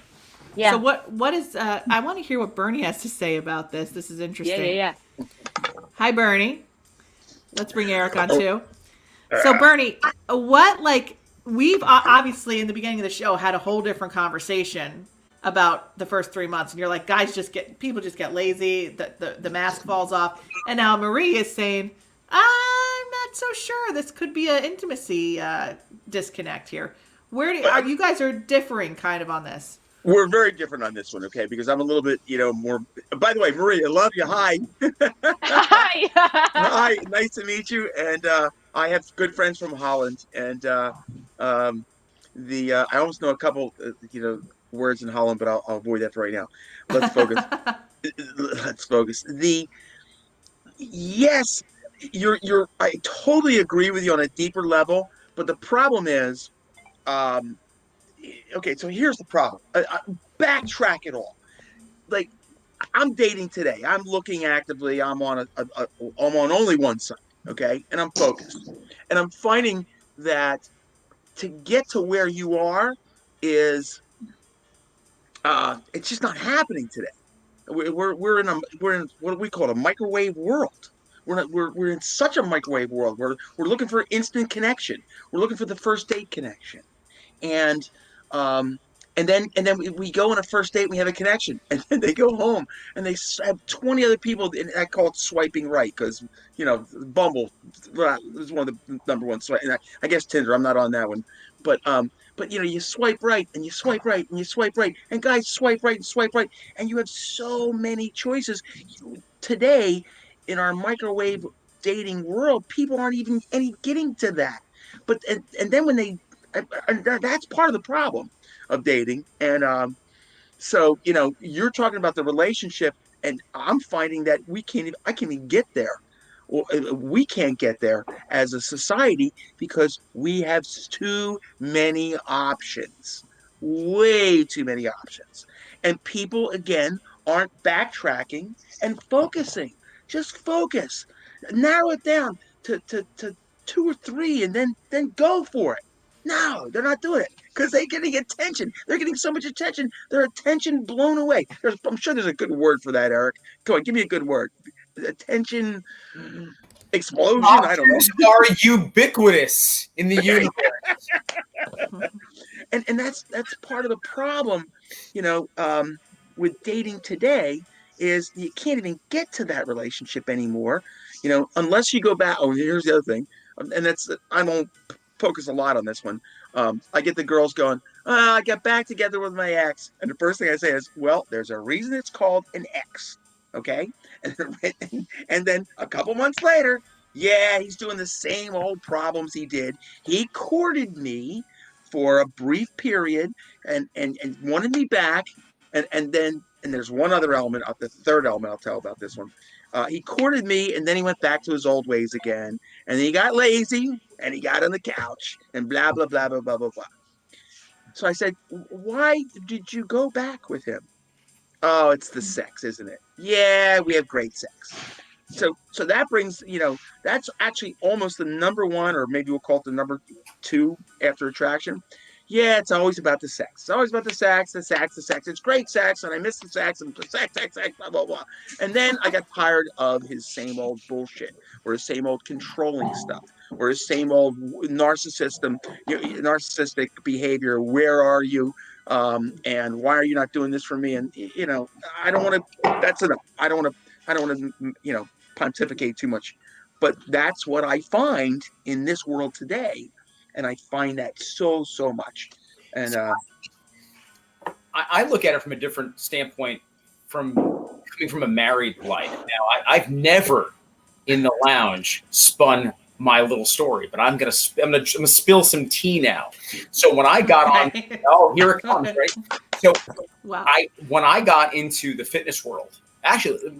So yeah, what is I want to hear what Bernie has to say about this. This is yeah, interesting. yeah, Hi Bernie. Let's bring Eric on Oh, too. So Bernie, what like we've obviously in the beginning of the show had a whole different conversation about the first 3 months, and you're like, guys, people just get lazy, the mask falls off, and now Marie is saying, I'm not so sure. This could be an intimacy disconnect here. Are you guys are differing kind of on this? we're very different on this one, okay? Because I'm a little bit, more. By the way, Marie, I love you. Hi. yeah. Hi, nice to meet you. And I have good friends from Holland, and um, I almost know a couple, words in Holland, but I'll avoid that for right now. Let's focus. Let's focus. The Yes, I totally agree with you on a deeper level, but the problem is, um, okay. So here's the problem. Backtrack it all. Like, I'm dating today. I'm looking actively. I'm on only one side, okay, and I'm focused, and I'm finding that to get to where you are is it's just not happening today. We're in what we call a microwave world. We're in such a microwave world. We're looking for instant connection. We're looking for the first date connection, and um, and then we go on a first date. And we have a connection, and then they go home and they have 20 other people. And I call it swiping right because Bumble is one of the number one swipe. And I guess Tinder. I'm not on that one, but you swipe right and you swipe right and you swipe right, and guys swipe right and swipe right, and you have so many choices today in our microwave dating world. People aren't even any getting to that, but and then when they and that's part of the problem of dating. And so you're talking about the relationship, and I'm finding that I can't even get there. We can't get there as a society because we have too many options, way too many options, and people again aren't backtracking and focusing. Just focus, narrow it down to two or three, and then go for it. No, they're not doing it because they're getting attention. They're getting so much attention. Their attention blown away. I'm sure there's a good word for that, Eric. Go on, give me a good word. Attention explosion. I don't know. Options are ubiquitous in the Okay. universe. And that's part of the problem, you know, with dating today is you can't even get to that relationship anymore, unless you go back. Oh, here's the other thing, and I won't focus a lot on this one. I get the girls going, I got back together with my ex, and the first thing I say is, well, there's a reason it's called an ex, okay? And then a couple months later, yeah, he's doing the same old problems he did. He courted me for a brief period and wanted me back. And there's one other element, the third element I'll tell about this one. He courted me, and then he went back to his old ways again. And then he got lazy, and he got on the couch, and blah, blah, blah, blah, blah, blah, blah. So I said, why did you go back with him? Oh, it's the sex, isn't it? Yeah, we have great sex. So that brings, that's actually almost the number one, or maybe we'll call it the number two after attraction. Yeah, it's always about the sex. It's always about the sex, the sex, the sex. It's great sex, and I miss the sex, and the sex, sex, sex, blah, blah, blah. And then I got tired of his same old bullshit, or his same old controlling stuff, or his same old narcissistic behavior. Where are you? And why are you not doing this for me? And I don't want to. That's enough. I don't want to. pontificate too much But that's what I find in this world today, and I find that so much. And I look at it from a different standpoint, from coming from a married life. Now, I've never in the lounge spun my little story, but I'm gonna spill some tea now. So when I got on, oh, here it comes, right? So Wow. when I got into the fitness world,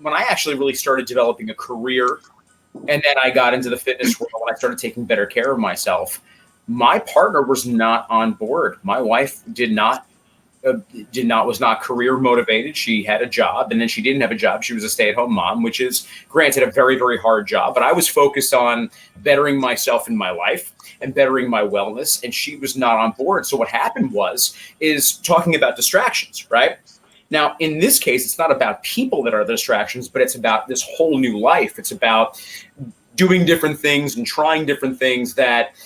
when I actually really started developing a career, and then I got into the fitness world when I started taking better care of myself, my partner was not on board. My wife was not career motivated. She had a job, and then she didn't have a job. She was a stay-at-home mom, which is, granted, a very, very hard job. But I was focused on bettering myself in my life and bettering my wellness, and she was not on board. So what happened is talking about distractions, right? Now, in this case, it's not about people that are distractions, but it's about this whole new life. It's about doing different things and trying different things that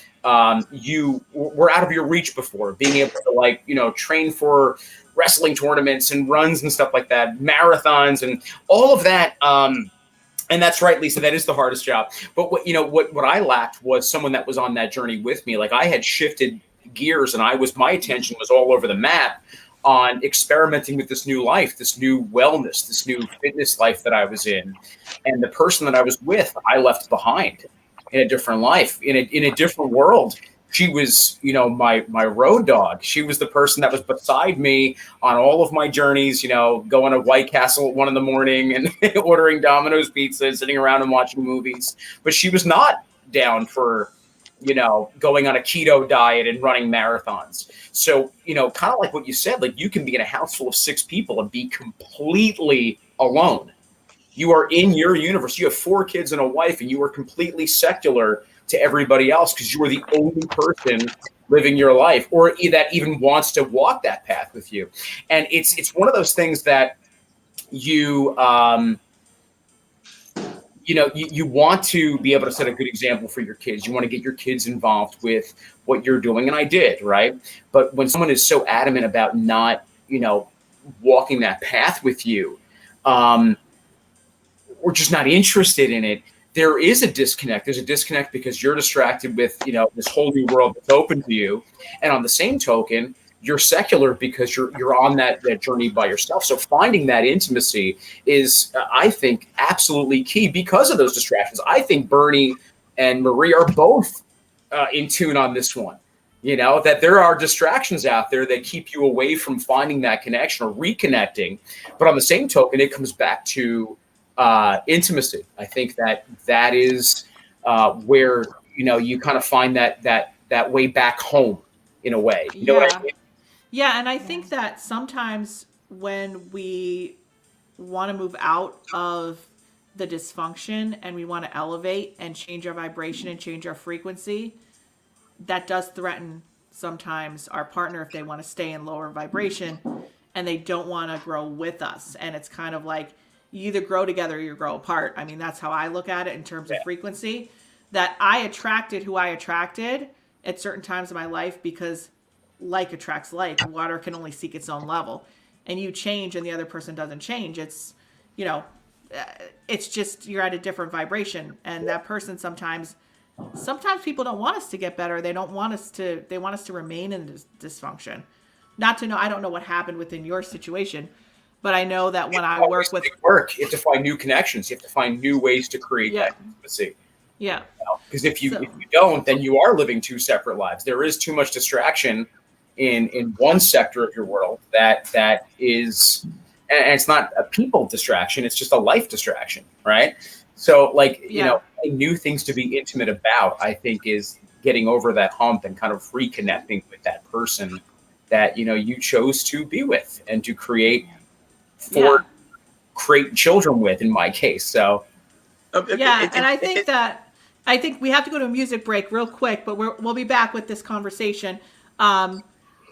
you were out of your reach before, being able to train for wrestling tournaments and runs and stuff like that, marathons and all of that. And that's right, Lisa, that is the hardest job. But what I lacked was someone that was on that journey with me. Like, I had shifted gears, and my attention was all over the map on experimenting with this new life, this new wellness, this new fitness life that I was in. And the person that I was with, I left behind in a different life, in a different world. She was, my road dog. She was the person that was beside me on all of my journeys, going to White Castle at 1 a.m. and ordering Domino's pizza and sitting around and watching movies. But she was not down for, going on a keto diet and running marathons. So, kind of like what you said, like, you can be in a house full of 6 people and be completely alone. You are in your universe. You have 4 kids and a wife, and you are completely secular to everybody else because you are the only person living your life, or that even wants to walk that path with you. And it's one of those things that you want to be able to set a good example for your kids. You want to get your kids involved with what you're doing, and I did, right? But when someone is so adamant about not, walking that path with you, or just not interested in it, there is a disconnect. There's a disconnect because you're distracted with, this whole new world that's open to you. And on the same token, you're secular because you're on that journey by yourself. So finding that intimacy is, I think, absolutely key because of those distractions. I think Bernie and Marie are both in tune on this one. That there are distractions out there that keep you away from finding that connection or reconnecting. But on the same token, it comes back to intimacy. I think that is where you kind of find that way back home in a way. You know what I mean? Yeah, and I think that sometimes when we want to move out of the dysfunction and we want to elevate and change our vibration and change our frequency, that does threaten sometimes our partner if they want to stay in lower vibration and they don't want to grow with us. And it's kind of like, you either grow together or you grow apart. I mean, that's how I look at it in terms of frequency, that I attracted who I attracted at certain times in my life because like attracts like. Water can only seek its own level. And you change and the other person doesn't change. It's, it's just you're at a different vibration. And that person sometimes people don't want us to get better. They want us to remain in this dysfunction. I don't know what happened within your situation, but I know that when I work with you have to find new connections. You have to find new ways to create that intimacy. Yeah. Because if you don't, then you are living 2 separate lives. There is too much distraction in one sector of your world that is, and it's not a people distraction. It's just a life distraction, right? So new things to be intimate about, I think, is getting over that hump and kind of reconnecting with that person that, you chose to be with and to create children with, in my case. So and I think we have to go to a music break real quick, but we'll be back with this conversation.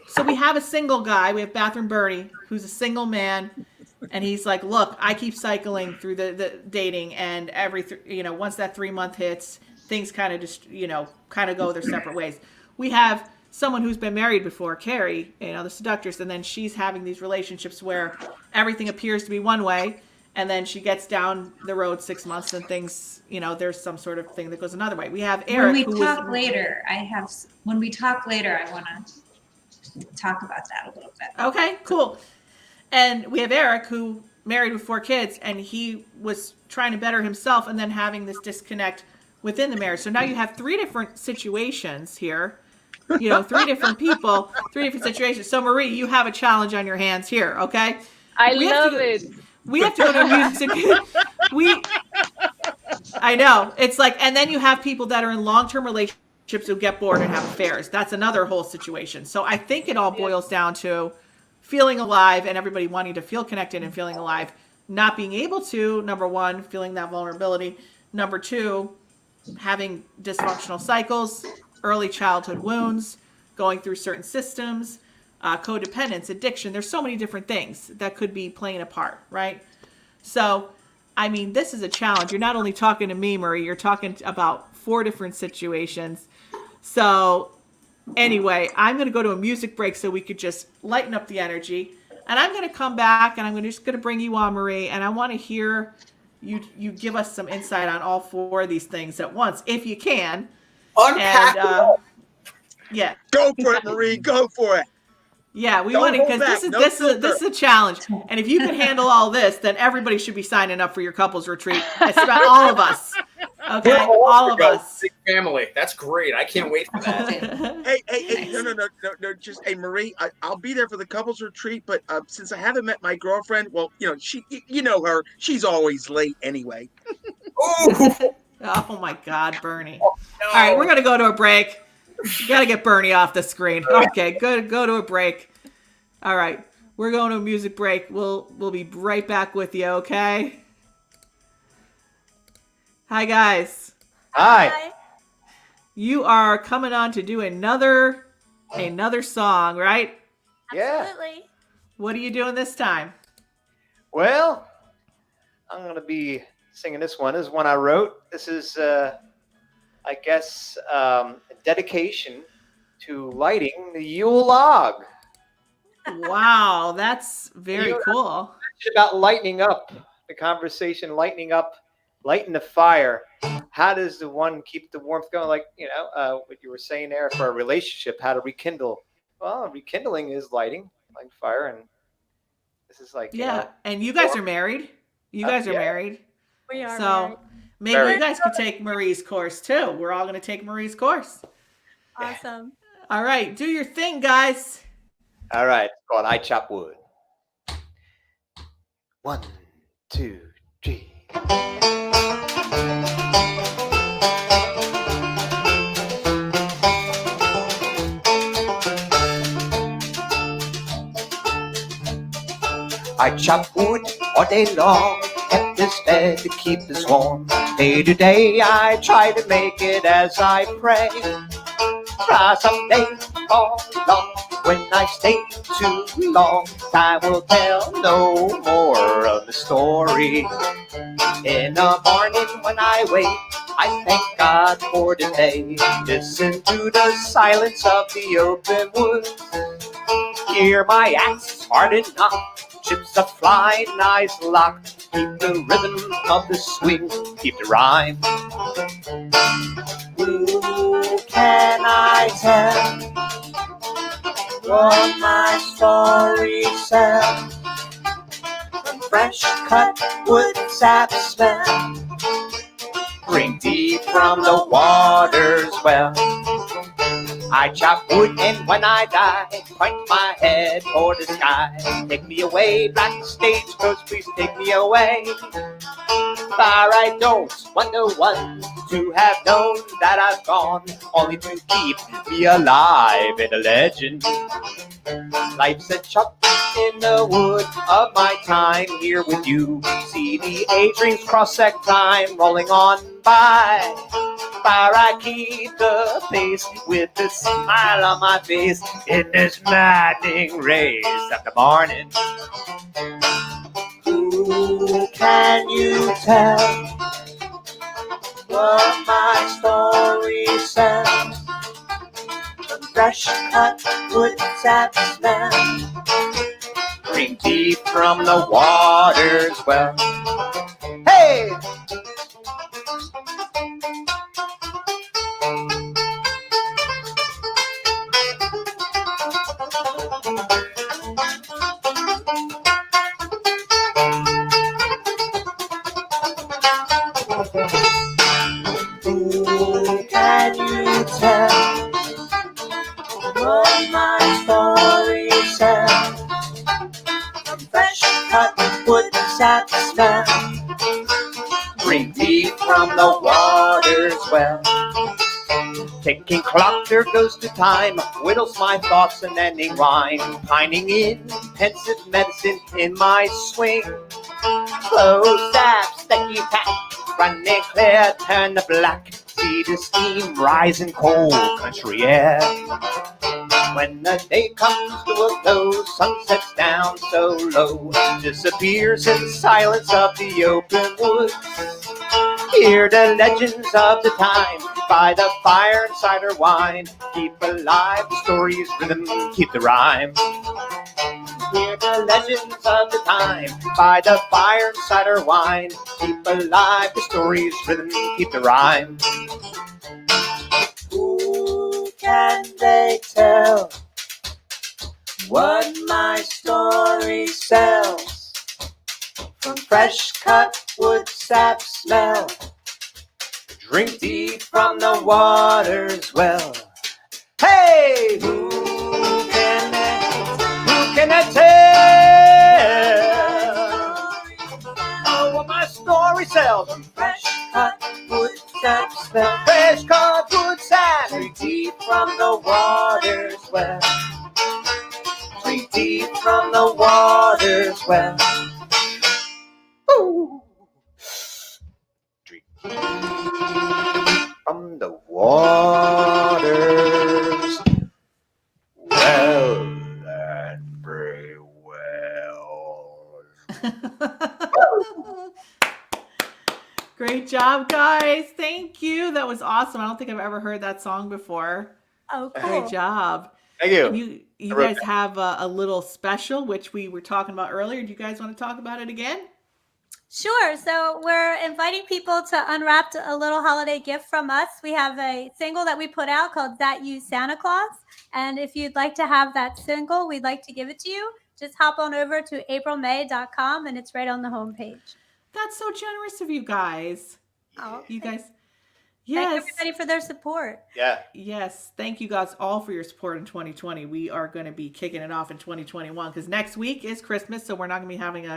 So we have a single guy. We have BathroomBernie, who's a single man, and he's like, look, I keep cycling through the dating, and once that 3-month hits, things kind of just go their separate ways. We have someone who's been married before, Carrie, TheSuductress, and then she's having these relationships where everything appears to be one way, and then she gets down the road 6 months and things, there's some sort of thing that goes another way. We have Eric. When we talk later, I want to talk about that a little bit. Okay, cool. And we have Eric, who married with 4 kids, and he was trying to better himself and then having this disconnect within the marriage. So now you have 3 different situations here. 3 different people, 3 different situations. So Marie, you have a challenge on your hands here, okay? I love it. We have to go to music. I know. It's like, and then you have people that are in long-term relationships who get bored and have affairs. That's another whole situation. So I think it all boils down to feeling alive and everybody wanting to feel connected and feeling alive, not being able to, number 1, feeling that vulnerability. Number 2, having dysfunctional cycles, early childhood wounds, going through certain systems, codependence, addiction. There's so many different things that could be playing a part, right? So, I mean, this is a challenge. You're not only talking to me, Marie, you're talking about 4 different situations. So, anyway, I'm going to go to a music break so we could just lighten up the energy. And I'm going to come back and I'm just going to bring you on, Marie, and I want to hear you give us some insight on all 4 of these things at once, if you can. Unpack it all. Yeah. Go for it, Marie. Go for it. Yeah, we Don't want to, hold because back. this No is a challenge. And if you can handle all this, then everybody should be signing up for your couples retreat. All of us. Okay, all of us. Big family. That's great. I can't wait for that. Hey, no. Just, hey, Marie, I'll be there for the couples retreat, but since I haven't met my girlfriend, well, she, her, she's always late anyway. Oh my God, Bernie. Oh, no. All right, we're going to go to a break. You got to get Bernie off the screen. Okay, good. Go to a break. All right, we're going to a music break. We'll be right back with you, okay? Hi, guys. Hi. You are coming on to do another song, right? Absolutely. What are you doing this time? Well, I'm going to be singing this one. This is one I wrote. This is, I guess, a dedication to lighting the Yule log. Wow, that's very cool. It's about lightening up the conversation, lighting the fire. How does the one keep the warmth going? Like, what you were saying there for a relationship, how to rekindle. Well, rekindling is lighting fire. And this is like, and you guys are married. You guys are married. We are so maybe you guys could take Marie's course too. We're all going to take Marie's course. Awesome. All right, do your thing, guys. All right, it's called I Chop Wood. 1, 2, 3. I chop wood all day long, kept this bed to keep us warm. Day to day I try to make it as I pray. Try someday all along, when I stay too long, time will tell no more of the story. In the morning when I wake, I thank God for the day. Listen to the silence of the open woods. Hear my axe hard enough, chips are flying, eyes locked. Keep the rhythm of the swing, keep the rhyme. Who can I tell what my story says? Fresh cut wood sap smell, bring deep from the water's well. I chop wood and when I die, point my head toward the sky. Take me away, black stagecoach, please take me away. Far I don't want no one to have known that I've gone, only to keep me alive in a legend. Life's a chop in the wood of my time here with you. See the age rings cross that time rolling on by. Far I keep the pace with a smile on my face in this maddening race of the morning. Who can you tell what my story says? Fresh cut wood sap smell, bring deep deep from the water's well. Hey! Who can you tell what my story says? Fresh cut wood sap smell, drink deep from the water's well. Ticking clock, there goes the time, whittles my thoughts an ending rhyme, pining in pensive medicine in my swing. Close sap, sticky pack, running clear, turn to black, see the steam rise in cold country air. When the day comes to a close, sun sets down so low, disappears in the silence of the open woods. Hear the legends of the time, by the fire and cider wine, keep alive the story's rhythm, keep the rhyme. Hear the legends of the time, by the fire and cider wine, keep alive the story's rhythm, keep the rhyme. Who can they tell what my story sells? From fresh cut wood sap smell, drink deep from the water's well. Hey! Who can I tell? Oh, what my story sells. From fresh cut wood sap smell, fresh cut wood sap, drink deep from the water's well. Drink deep from the water's well. Ooh. Drink from the water's well and very well. Great job, guys. Thank you. That was awesome. I don't think I've ever heard that song before. Oh, cool. Great job. Thank you. And you guys have a little special, which we were talking about earlier. Do you guys want to talk about it again? Sure. So we're inviting people to unwrap a little holiday gift from us. We have a single that we put out called That You Santa Claus. And if you'd like to have that single, we'd like to give it to you. Just hop on over to aprilmay.com and it's right on the homepage. That's so generous of you guys. Oh, You guys. Thank Yes. everybody for their support. Yeah. Yes. Thank you guys all for your support in 2020. We are going to be kicking it off in 2021 because next week is Christmas. So we're not going to be having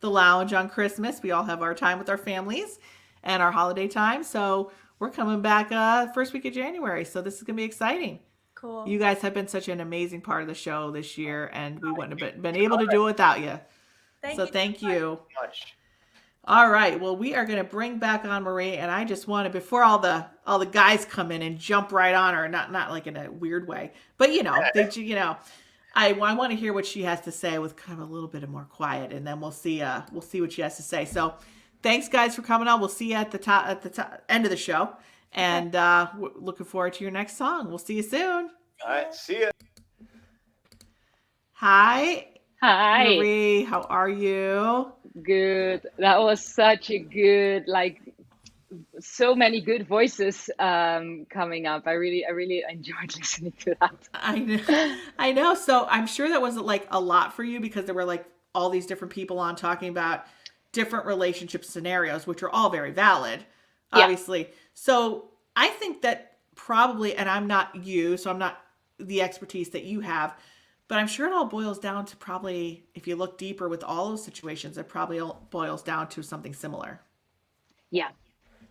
the lounge on Christmas. We all have our time with our families and our holiday time. So we're coming back first week of January. So this is going to be exciting. Cool. You guys have been such an amazing part of the show this year, and we wouldn't have been able to do it without you. Thank you. Much. All right. Well, we are going to bring back on Marie, and I just want to, before all the guys come in and jump right on her, not like in a weird way, but I want to hear what she has to say with kind of a little bit of more quiet, and then we'll see what she has to say. So, thanks guys for coming on. We'll see you at the end of the show, and we're looking forward to your next song. We'll see you soon. All right. See ya. Hi, Hi. Marie. How are you? Good. That was such a good, so many good voices coming up. I really enjoyed listening to that. I know. So I'm sure that wasn't like a lot for you because there were like all these different people on talking about different relationship scenarios, which are all very valid, obviously. Yeah. So I think that probably, and I'm not you, so I'm not the expertise that you have, but I'm sure it all boils down to probably, if you look deeper with all those situations, it probably all boils down to something similar. Yeah.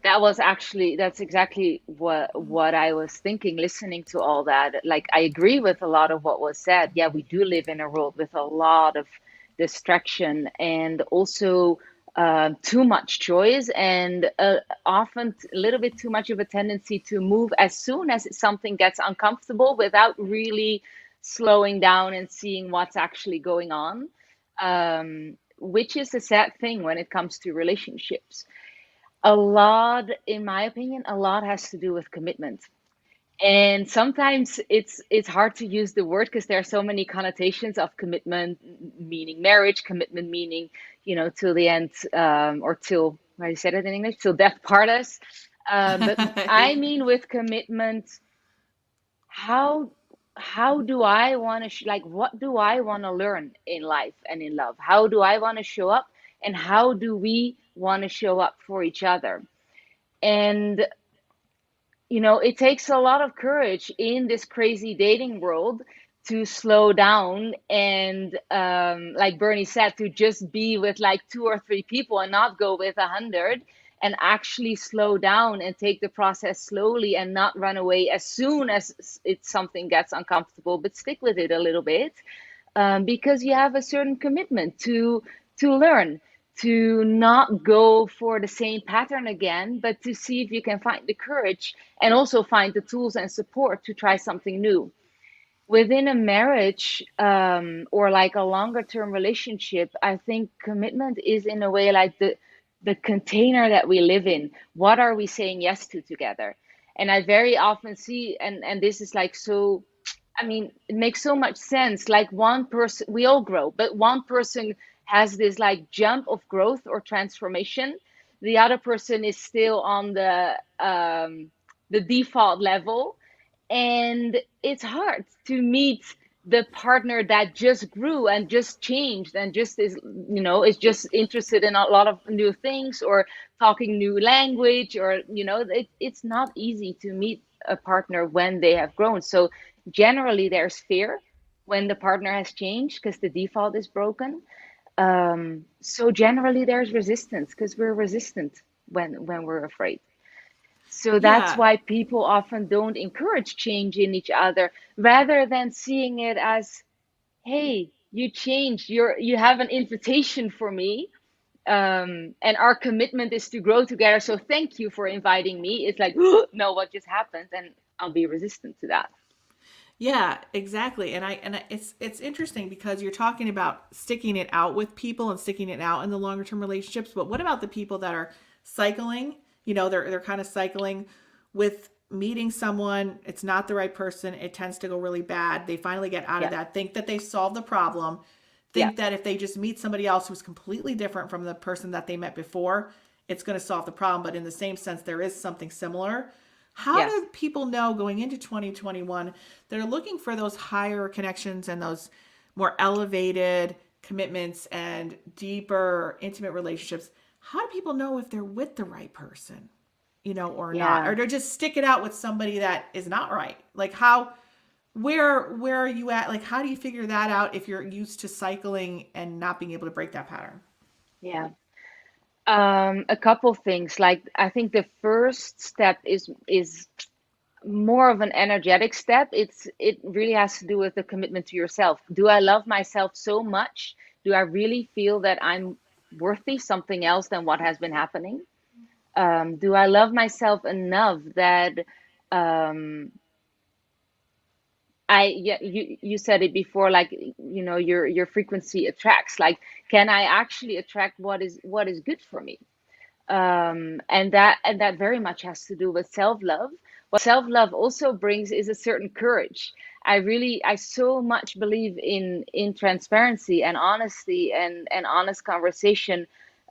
That's exactly what I was thinking, listening to all that. Like, I agree with a lot of what was said. Yeah, we do live in a world with a lot of distraction and also too much choice and often a little bit too much of a tendency to move as soon as something gets uncomfortable without really slowing down and seeing what's actually going on, which is a sad thing when it comes to relationships. A lot, in my opinion, a lot has to do with commitment. And sometimes it's hard to use the word because there are so many connotations of commitment meaning marriage, commitment meaning, till the end, or till, how do you say that in English? Till death part us. But I mean with commitment, how how do I want to like what do I want to learn in life and in love? How do I want to show up, and how do we want to show up for each other? And it takes a lot of courage in this crazy dating world to slow down and, like Bernie said, to just be with like 2 or 3 people and not go with 100, and actually slow down and take the process slowly and not run away as soon as something gets uncomfortable, but stick with it a little bit, because you have a certain commitment to learn, to not go for the same pattern again, but to see if you can find the courage and also find the tools and support to try something new. Within a marriage, or like a longer term relationship, I think commitment is in a way like the container that we live in. What are we saying yes to together? And I very often see, and this is like so, I mean, it makes so much sense. Like one person, we all grow, but one person has this like jump of growth or transformation. The other person is still on the default level, and it's hard to meet the partner that just grew and just changed and just is just interested in a lot of new things or talking new language, or it's not easy to meet a partner when they have grown. So generally there's fear when the partner has changed because the default is broken. So generally there's resistance because we're resistant when we're afraid. So that's Yeah. why people often don't encourage change in each other, rather than seeing it as, hey, you changed, you have an invitation for me, and our commitment is to grow together. So thank you for inviting me. It's like, no, what just happened? And I'll be resistant to that. Yeah, exactly. It's interesting because you're talking about sticking it out with people and sticking it out in the longer term relationships, but what about the people that are cycling? They're kind of cycling with meeting someone, it's not the right person, it tends to go really bad. They finally get out of Yeah. that, think that they've solved the problem, Yeah. think that if they just meet somebody else who's completely different from the person that they met before, it's going to solve the problem, but in the same sense there is something similar. How Yes. do people know going into 2021 they're looking for those higher connections and those more elevated commitments and deeper intimate relationships? How do people know if they're with the right person, or not? Yeah. Or they just stick it out with somebody that is not right? Like where are you at? Like how do you figure that out if you're used to cycling and not being able to break that pattern? Yeah. A couple things. Like I think the first step is more of an energetic step. It really has to do with the commitment to yourself. Do I love myself so much? Do I really feel that I'm worthy something else than what has been happening? Do I love myself enough that, um, yeah, you said it before, like, your frequency attracts. Like, can I actually attract what is good for me? And that very much has to do with self-love. What self-love also brings is a certain courage. I so much believe in transparency and honesty and honest conversation.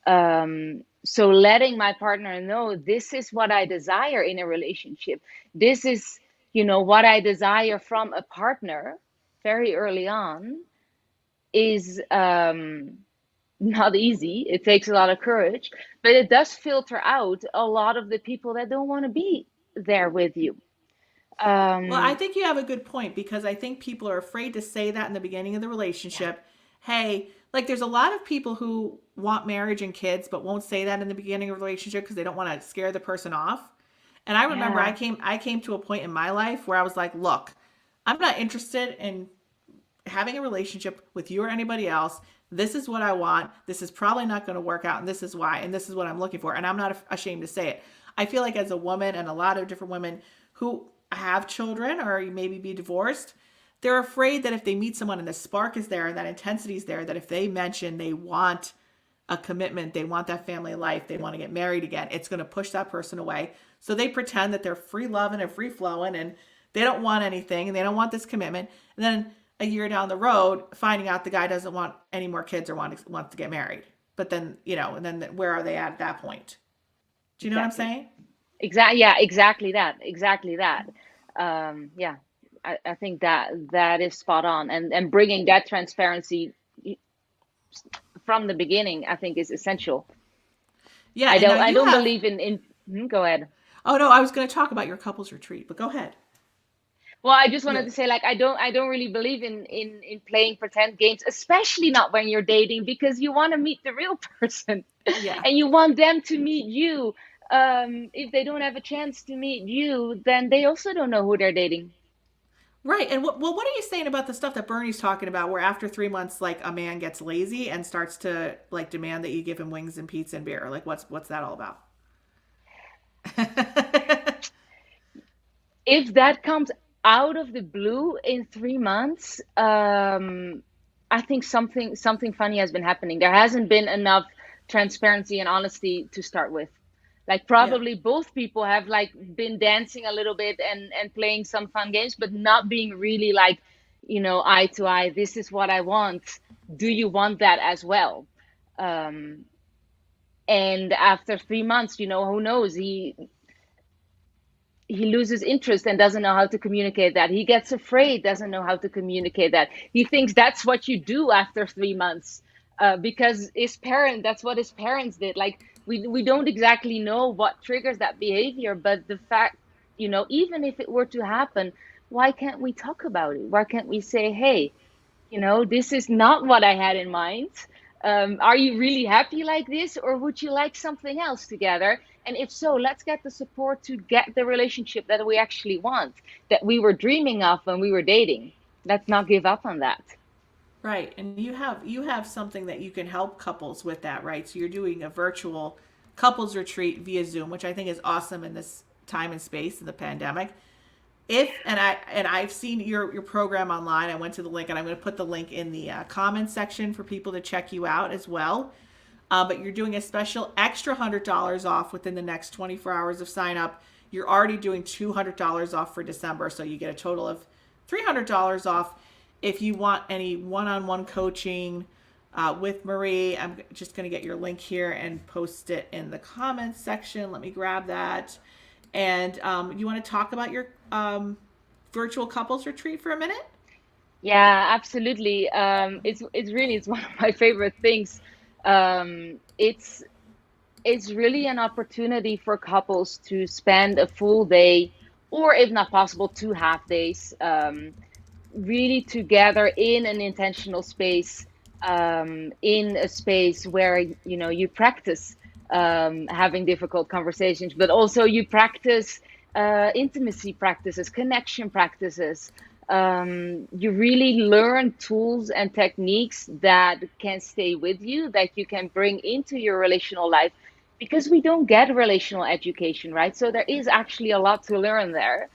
So letting my partner know this is what I desire in a relationship, this is what I desire from a partner very early on, is not easy. It takes a lot of courage, but it does filter out a lot of the people that don't want to be there with you. Well, I Um, think you have a good point because I think people are afraid to say that in the beginning of the yeah, relationship. Hey, like there's a lot of people who want marriage and kids but won't say that in the beginning of a relationship because they don't want to scare the person off. And I remember yeah, I came to a point in my life where I was like, look, I'm not interested in having a relationship with you or anybody else. This is what I want. This is probably not going to work out. And this is why. And this is what I'm looking for. And I'm not ashamed to say it. I feel like as a woman and a lot of different women who have children or maybe be divorced, they're afraid that if they meet someone and the spark is there and that intensity is there, that if they mention they want a commitment, they want that family life, they want to get married again, it's going to push that person away. So they pretend that they're free loving and free flowing and they don't want anything and they don't want this commitment. And then a year down the road, finding out the guy doesn't want any more kids or wants to get married. But then, and then where are they at that point? Do you know what I'm saying? Exactly. Yeah, exactly that. Exactly that. Yeah, I think that is spot on. And bringing that transparency from the beginning, I think, is essential. Yeah. I don't believe in go ahead. Oh no, I was going to talk about your couples retreat, but go ahead. Well, I just wanted to say, like, I don't really believe in playing pretend games, especially not when you're dating, because you want to meet the real person. Yeah. And you want them to meet you. If they don't have a chance to meet you, then they also don't know who they're dating. Right. And what are you saying about the stuff that Bernie's talking about, where after 3 months, like, a man gets lazy and starts to, like, demand that you give him wings and pizza and beer? Like, what's that all about? If that comes out of the blue in 3 months, I think something funny has been happening. There hasn't been enough transparency and honesty to start with. Like, probably both people have, like, been dancing a little bit and playing some fun games, but not being really, like, eye to eye. This is what I want. Do you want that as well? And after 3 months, who knows? He loses interest and doesn't know how to communicate that. He gets afraid, doesn't know how to communicate that. He thinks that's what you do after 3 months, because that's what his parents did. Like, we don't exactly know what triggers that behavior, but the fact, even if it were to happen, why can't we talk about it? Why can't we say, hey, this is not what I had in mind. Are you really happy like this, or would you like something else together? And if so, let's get the support to get the relationship that we actually want, that we were dreaming of when we were dating. Let's not give up on that. Right. And you have something that you can help couples with that, right? So you're doing a virtual couples retreat via Zoom, which I think is awesome in this time and space in the pandemic. I've seen your program online. I went to the link, and I'm going to put the link in the comments section for people to check you out as well. But you're doing a special extra $100 off within the next 24 hours of sign up. You're already doing $200 off for December, so you get a total of $300 off. If you want any one-on-one coaching with Marie, I'm just going to get your link here and post it in the comments section. Let me grab that. And you want to talk about your virtual couples retreat for a minute? Yeah, absolutely. It's one of my favorite things. It's really an opportunity for couples to spend a full day, or if not possible, 2 half days, really together in an intentional space, in a space where you practice having difficult conversations, but also you practice intimacy practices, connection practices. You really learn tools and techniques that can stay with you, that you can bring into your relational life, because we don't get relational education, right? So there is actually a lot to learn there.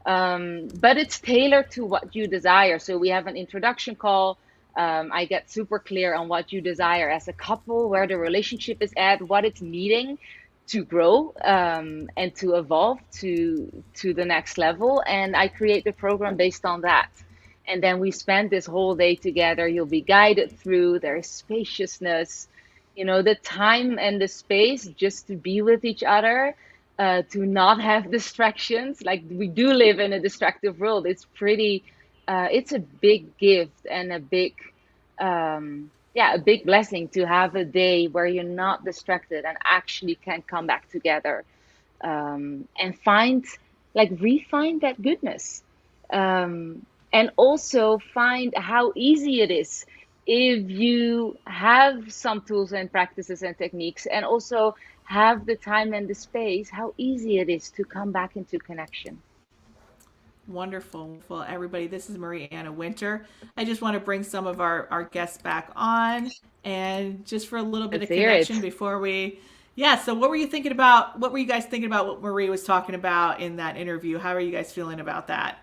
But it's tailored to what you desire. So we have an introduction call. I get super clear on what you desire as a couple, where the relationship is at, what it's needing to grow and to evolve to the next level. And I create the program based on that. And then we spend this whole day together. You'll be guided through. There is spaciousness, the time and the space just to be with each other, to not have distractions. Like, we do live in a distractive world. It's it's a big gift and a big blessing to have a day where you're not distracted and actually can come back together, and refine that goodness, and also find how easy it is if you have some tools and practices and techniques, and also have the time and the space, how easy it is to come back into connection. Wonderful. Well, everybody, this is Marie Anna Winter. I just want to bring some of our guests back on, and just for a little bit of connection before we, so what were you guys thinking about what Marie was talking about in that interview? How are you guys feeling about that?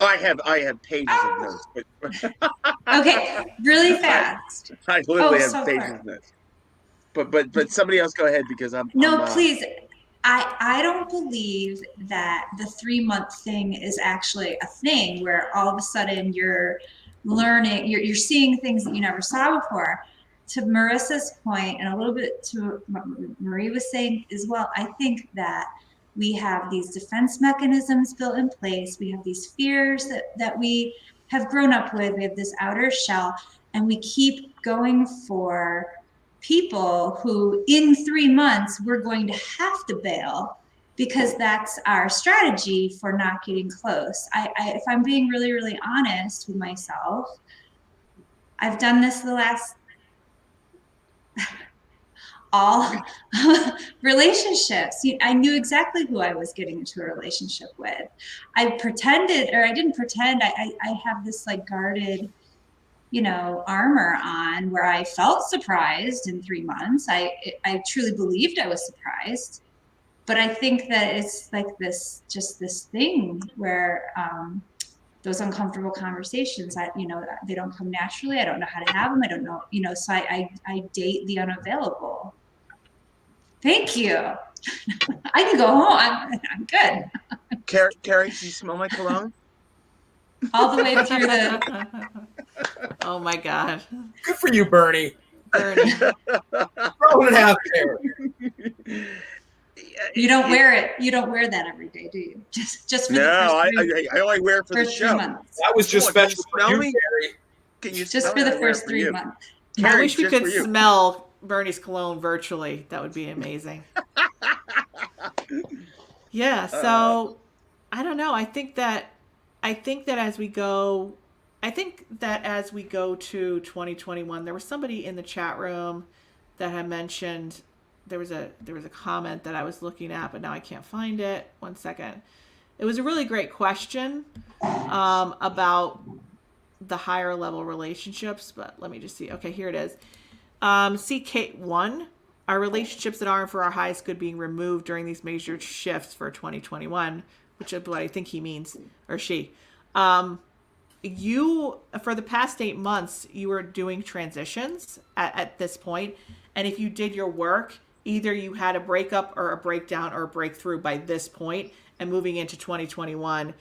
I have pages of notes. But Okay, really fast. I literally have so pages far. of notes. But somebody else go ahead, because I'm No, please. I don't believe that the 3-month thing is actually a thing where all of a sudden you're learning, you're seeing things that you never saw before. To Marissa's point, and a little bit to what Marie was saying as well, I think that we have these defense mechanisms built in place. We have these fears that we have grown up with. We have this outer shell, and we keep going for people who in 3 months we're going to have to bail because that's our strategy for not getting close. If I'm being really, really honest with myself, I've done this the last all relationships. I knew exactly who I was getting into a relationship with. I pretended, or I didn't pretend, I have this like guarded, armor on where I felt surprised in 3 months. I truly believed I was surprised, but I think that it's like this thing where those uncomfortable conversations that, they don't come naturally. I don't know how to have them. I don't know, so I date the unavailable. Thank you. I can go home. I'm good. Carrie, do you smell my cologne? All the way through the. Oh my God. Good for you, Bernie. Bernie. Throwing it out there. You don't wear it. You don't wear that every day, do you? Just for the first I only wear it for the first show. 3 months. That was just Come on, special can you for smell you, me? Carrie. Can you Just smell for it? the I wear it first for 3 you. months. I Carrie, wish we just could for you. smell Bernie's cologne virtually. That would be amazing. Yeah, so I don't know. I think that as we go to 2021, there was somebody in the chat room that had mentioned there was a comment that I was looking at, but now I can't find it. One second. It was a really great question about the higher level relationships, but let me just see. Okay, here it is. CK1, our relationships that aren't for our highest good being removed during these major shifts for 2021, which is what I think he means, or she. You, for the past 8 months, you were doing transitions at this point, and if you did your work, either you had a breakup or a breakdown or a breakthrough by this point, and moving into 2021,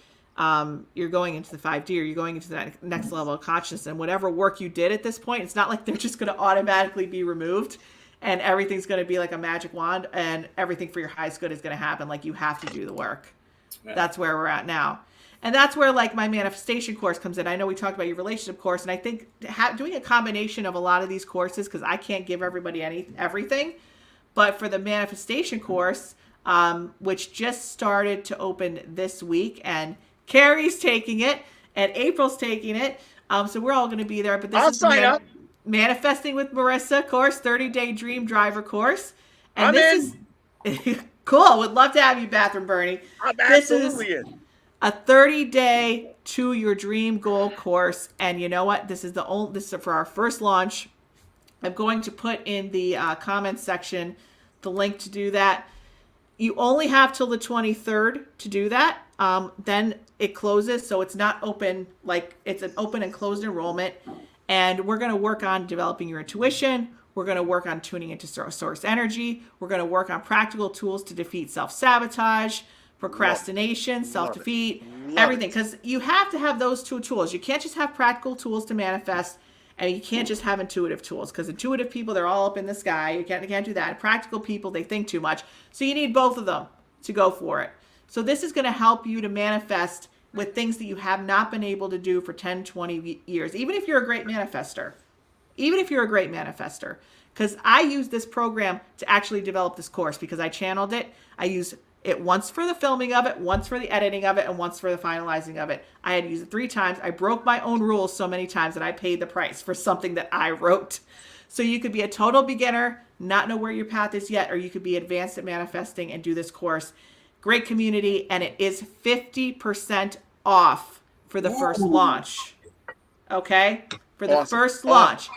you're going into the 5D, or you're going into the next level of consciousness, and whatever work you did at this point, it's not like they're just going to automatically be removed and everything's going to be like a magic wand and everything for your highest good is going to happen. Like, you have to do the work. Yeah. That's where we're at now. And that's where like my manifestation course comes in. I know we talked about your relationship course, and I think doing a combination of a lot of these courses, because I can't give everybody everything, but for the manifestation course, which just started to open this week, and Carrie's taking it, and April's taking it. So we're all going to be there. But this I'll is sign up. Manifesting with Marissa course, 30-day dream driver course. And I'm this is cool. Would love to have you, BathroomBernie. I'm This absolutely is in. a 30-day to your dream goal course. And you know what? This is for our first launch. I'm going to put in the comments section the link to do that. You only have till the 23rd to do that. Then it closes, so it's not open, like it's an open and closed enrollment. And we're going to work on developing your intuition. We're going to work on tuning into source energy. We're going to work on practical tools to defeat self-sabotage, procrastination, self-defeat, everything. Because you have to have those 2 tools. You can't just have practical tools to manifest, and you can't just have intuitive tools. Because intuitive people, they're all up in the sky. You can't do that. Practical people, they think too much. So you need both of them to go for it. So this is going to help you to manifest with things that you have not been able to do for 10, 20 years. Even if you're a great manifester. Because I use this program to actually develop this course, because I channeled it. I use it once for the filming of it, once for the editing of it, and once for the finalizing of it. I had to use it 3 times. I broke my own rules so many times that I paid the price for something that I wrote. So you could be a total beginner, not know where your path is yet, or you could be advanced at manifesting and do this course. Great community, and it is 50% off for the first launch. Okay? For the first launch.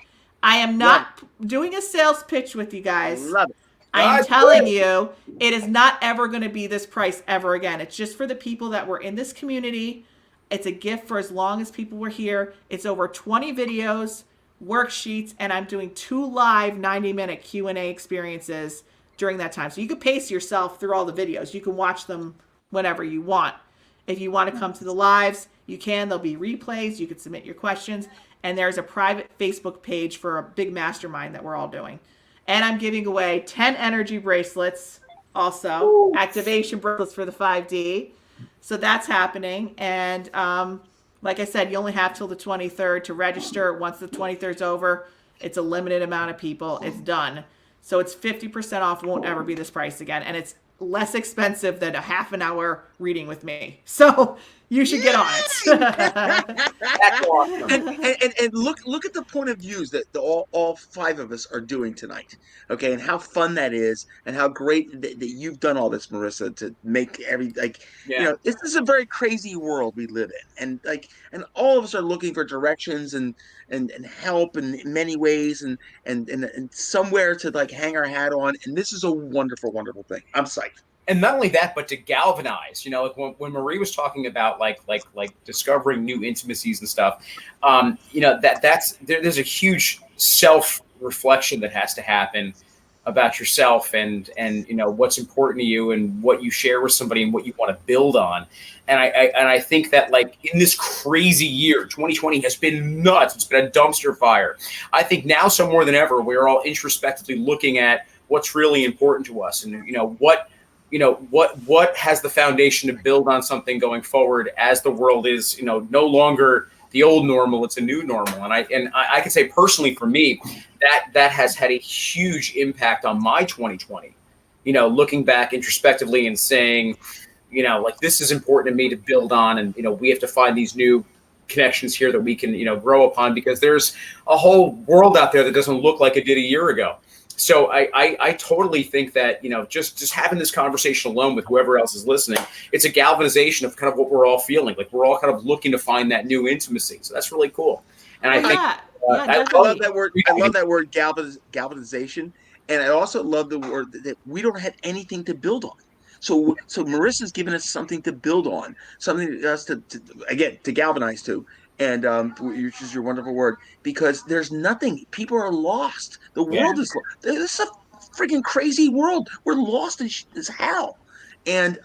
I am not doing a sales pitch with you guys. Love it. I am telling you, it is not ever going to be this price ever again. It's just for the people that were in this community. It's a gift for as long as people were here. It's over 20 videos, worksheets, and I'm doing 2 live 90-minute Q&A experiences during that time. So you can pace yourself through all the videos. You can watch them whenever you want. If you want to come to the lives, you can. There'll be replays. You can submit your questions. And there's a private Facebook page for a big mastermind that we're all doing. And I'm giving away 10 energy bracelets also, activation bracelets for the 5D. So that's happening. And like I said, you only have till the 23rd to register. Once the 23rd is over, it's a limited amount of people. It's done. So it's 50% off, won't ever be this price again. And it's less expensive than a half an hour reading with me. So you should get on it. That's awesome. And look at the point of views that all 5 of us are doing tonight. Okay, and how fun that is, and how great that you've done all this, Marisa, to make this is a very crazy world we live in, and all of us are looking for directions and help in many ways, and somewhere to like hang our hat on, and this is a wonderful, wonderful thing. I'm psyched. And not only that, but to galvanize, like when Marie was talking about like discovering new intimacies and stuff, there's a huge self-reflection that has to happen about yourself and what's important to you and what you share with somebody and what you want to build on. And I think that like in this crazy year, 2020 has been nuts. It's been a dumpster fire. I think now so more than ever, we're all introspectively looking at what's really important to us and what has the foundation to build on something going forward as the world is, no longer the old normal, it's a new normal. And I can say personally for me, that has had a huge impact on my 2020, looking back introspectively and saying, like this is important to me to build on. And, we have to find these new connections here that we can, grow upon, because there's a whole world out there that doesn't look like it did a year ago. So I totally think that, just having this conversation alone with whoever else is listening, it's a galvanization of kind of what we're all feeling. Like we're all kind of looking to find that new intimacy. So that's really cool. And I think I love that word. I love that word galvanization. And I also love the word that we don't have anything to build on. So Marissa's given us something to build on, something for us to galvanize to. And which is your wonderful word, because there's nothing. People are lost. The world is lost. This is a freaking crazy world. We're lost as hell, and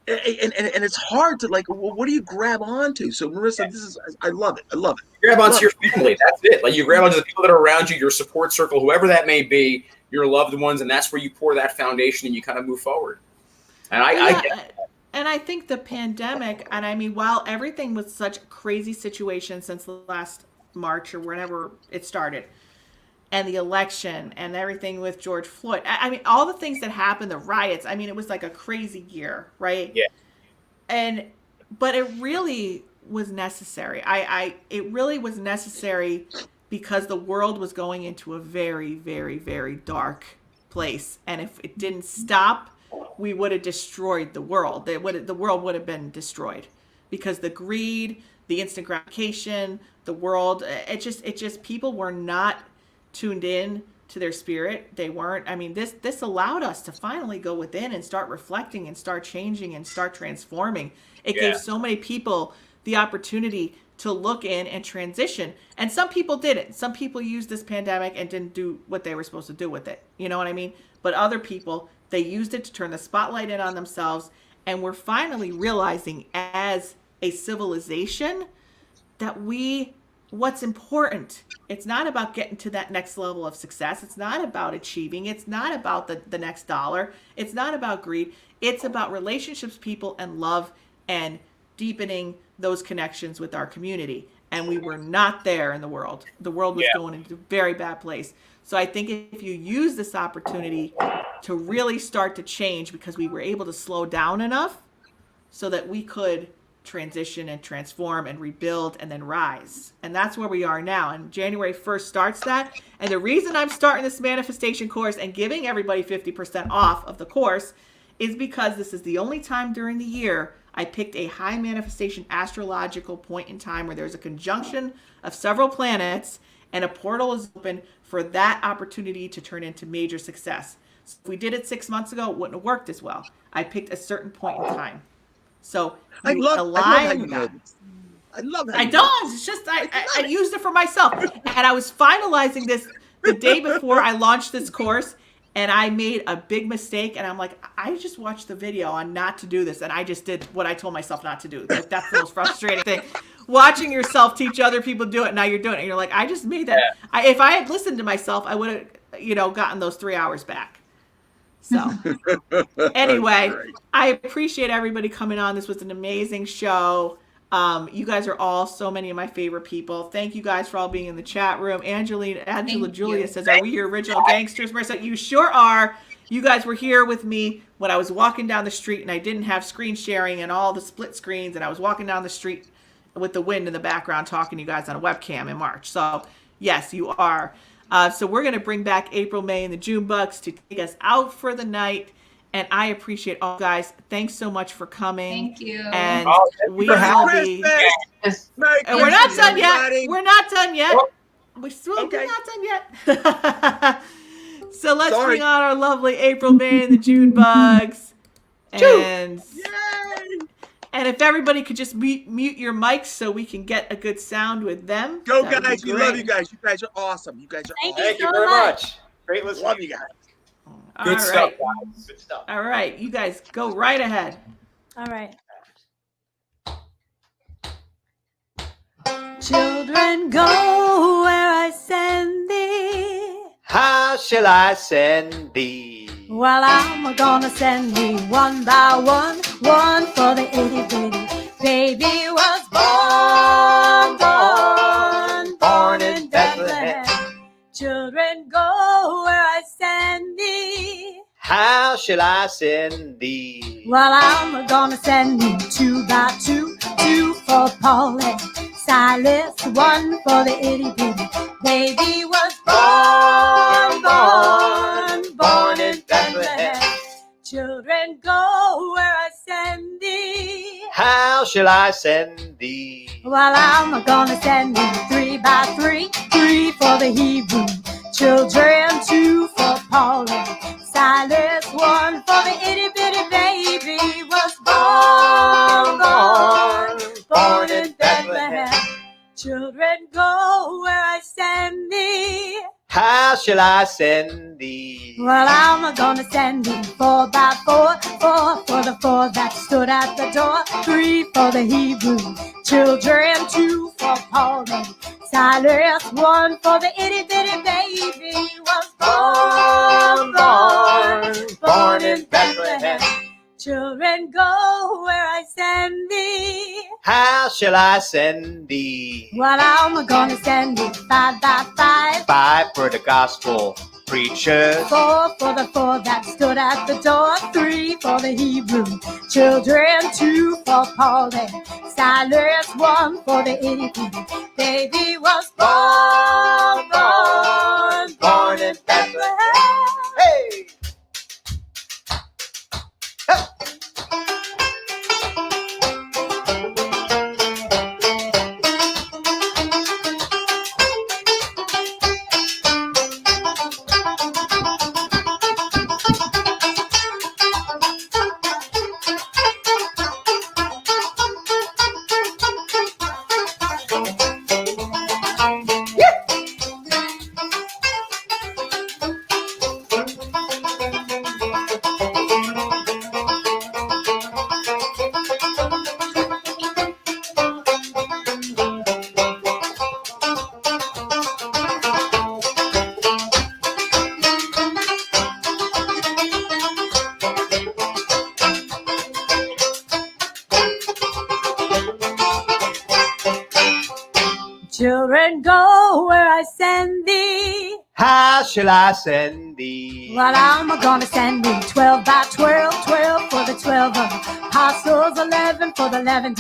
it's hard to like. Well, what do you grab onto? So Marisa, I love it. I love it. You grab onto your family. That's it. Like you grab onto the people that are around you, your support circle, whoever that may be, your loved ones, and that's where you pour that foundation and you kind of move forward. And I get that. And I think the pandemic, and I mean, while everything was such a crazy situation since the last March or whenever it started, and the election and everything with George Floyd, I mean, all the things that happened, the riots, I mean, it was like a crazy year, right? Yeah. But it really was necessary. It really was necessary because the world was going into a very, very, very dark place. And if it didn't stop, we would have destroyed the world. The world would have been destroyed because the greed, the instant gratification, the world, it just people were not tuned in to their spirit. They weren't. I mean, this allowed us to finally go within and start reflecting and start changing and start transforming. It gave so many people the opportunity to look in and transition. And some people didn't. Some people used this pandemic and didn't do what they were supposed to do with it. You know what I mean? But other people, they used it to turn the spotlight in on themselves. And we're finally realizing as a civilization that what's important. It's not about getting to that next level of success. It's not about achieving. It's not about the next dollar. It's not about greed. It's about relationships, people, and love, and deepening those connections with our community. And we were not there in the world. The world was going into a very bad place. So I think if you use this opportunity to really start to change, because we were able to slow down enough so that we could transition and transform and rebuild and then rise. And that's where we are now. And January 1st starts that. And the reason I'm starting this manifestation course and giving everybody 50% off of the course is because this is the only time during the year I picked a high manifestation astrological point in time where there's a conjunction of several planets and a portal is open for that opportunity to turn into major success. So if we did it 6 months ago, it wouldn't have worked as well. I picked a certain point in time. So I love how you know this. I love how I don't. It's just I used it for myself. And I was finalizing this the day before I launched this course. and I made a big mistake, and I'm like, I just watched the video on not to do this, and I just did what I told myself not to do. Like, that's the most frustrating thing. Watching yourself teach other people to do it, now you're doing it, and you're like, I just made that. If I had listened to myself, I would have, gotten those 3 hours back. So anyway, I appreciate everybody coming on. This was an amazing show. You guys are all so many of my favorite people. Thank you guys for all being in the chat room. Angela Julia says, are we your original gangsters? Marissa, you sure are. You guys were here with me when I was walking down the street and I didn't have screen sharing and all the split screens, and I was walking down the street with the wind in the background talking to you guys on a webcam in March. So yes, you are. So we're going to bring back April, May, and the June bugs to take us out for the night. And I appreciate all guys. Thanks so much for coming. Thank you. And we Merry will Christmas. be. Merry And we're not Christmas, done yet. everybody. We're not done yet. We're still Okay. not done yet. So let's Sorry. bring on our lovely April, May, and the June bugs. And and if everybody could just mute your mics so we can get a good sound with them. Go, that would be guys. We great. love you guys. You guys are awesome. You guys are Thank awesome. you. Thank you so very much. much. Great listening. Love you guys. All Good right. stuff, guys. Good stuff. All right. You guys go right ahead. All right. Children, go where I send thee. How shall I send thee? Well, I'm gonna send thee one by one, one for the itty bitty baby was born in Bethlehem. Children, go where I send thee. How shall I send thee? Well, I'm gonna send thee 2 by 2, 2 for Paul and Silas, 1 for the itty bitty baby was born in Bethlehem. Children, go where I send thee. How shall I send thee? Well, I'm gonna send thee 3 by 3, 3 for the Hebrew children, 2 for Paul and Silas, 1 for the itty bitty baby was born in Bethlehem. Children, go where I send thee. How shall I send thee? Well, I'm gonna send thee 4 by 4, 4 for the 4 that stood at the door, 3 for the Hebrew children, 2 for Paul and Silas, 1 for the itty bitty baby was born in Bethlehem. Children, go where I send thee. How shall I send thee? Well, I'm gonna send thee 5 by 5, 5 for the gospel preachers, 4 for the 4 that stood at the door, 3 for the Hebrew children, 2 for Paul and Silas, 1 for the itty bitty baby was born in Bethlehem. Hey! Children, go where I send thee. How shall I send thee? Well, I'm gonna send thee 12 by 12, 12 for the 12 apostles, 11 for the 11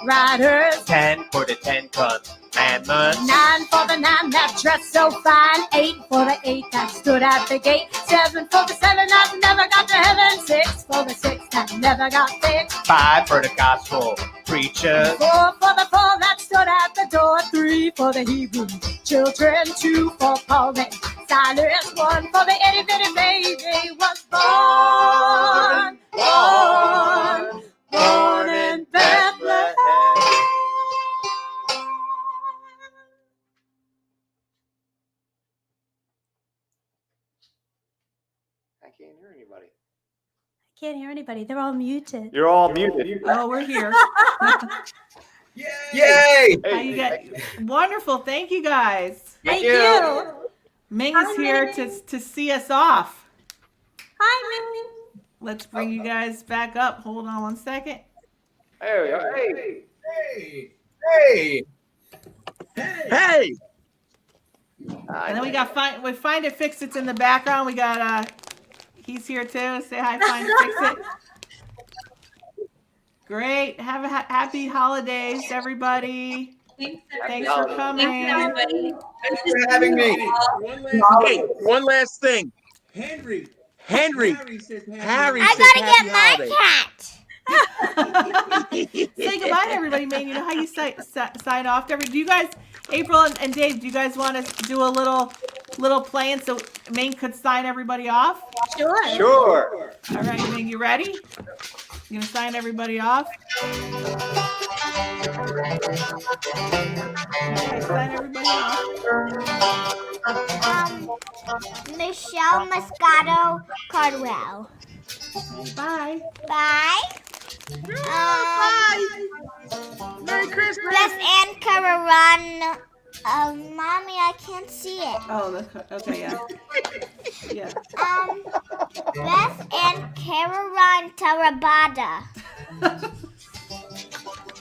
riders, 10 for the 10 commandments, 9 for the 9 that dressed so fine, 8 for the 8 that stood at the gate, 7 for the 7 that never got to heaven, 6 for the 6 that never got fixed, 5 for the gospel preachers, 4 for the 4 that stood at the door, 3 for the Hebrew children, 2 for Paul and Silas, 1 for the itty bitty baby was born in Bethlehem. can't hear anybody. Can't hear anybody. They're all muted. You're all muted. Oh, we're here. Yay! How you guys? Wonderful. Thank you guys. Thank you. Ming Hi, is here Ming. to see us off. Hi, Ming. Let's bring you guys back up. Hold on one second. There we go. Hey. Hey! Hey! And then we got Find It, Fix It's in the background. We got he's here too. Say hi, Find It, Fix It. Great. Have a happy holidays, everybody. Thanks for coming. Thanks for having me. One last thing. Henry. Harry I says happy holidays. Say goodbye to everybody, man. You know how you sign off to everybody. Do you guys, April and Dave, do you guys want to do a little playing so Ming could sign everybody off? Sure. All right, Ming, you ready? You gonna sign everybody off? Okay, sign everybody off. Michelle Moscato Cardwell. Bye. Bye. Merry Christmas. Beth Ann Cararon. Mommy, I can't see it. Oh, okay, yeah. Yeah. Beth Ann Cararon Tarabada.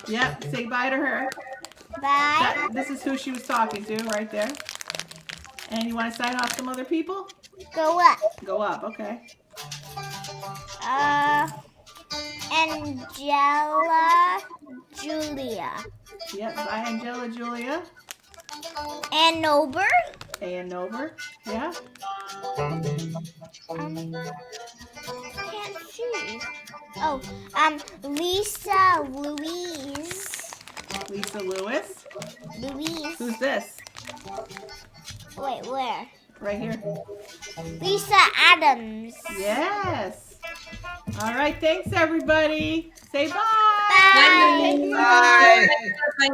Yep, say bye to her. Bye. This is who she was talking to right there. And you want to sign off some other people? Go up. Go up, okay. Angela Julia. Yep, bye Angela Julia. Ann Nober. And over. Yeah. Can't see. Oh, Lisa Louise. Lisa Lewis. Louise. Who's this? Wait, where? Right here. Lisa Adams. Yes. All right, thanks everybody. Say bye. Bye. Bye. Bye.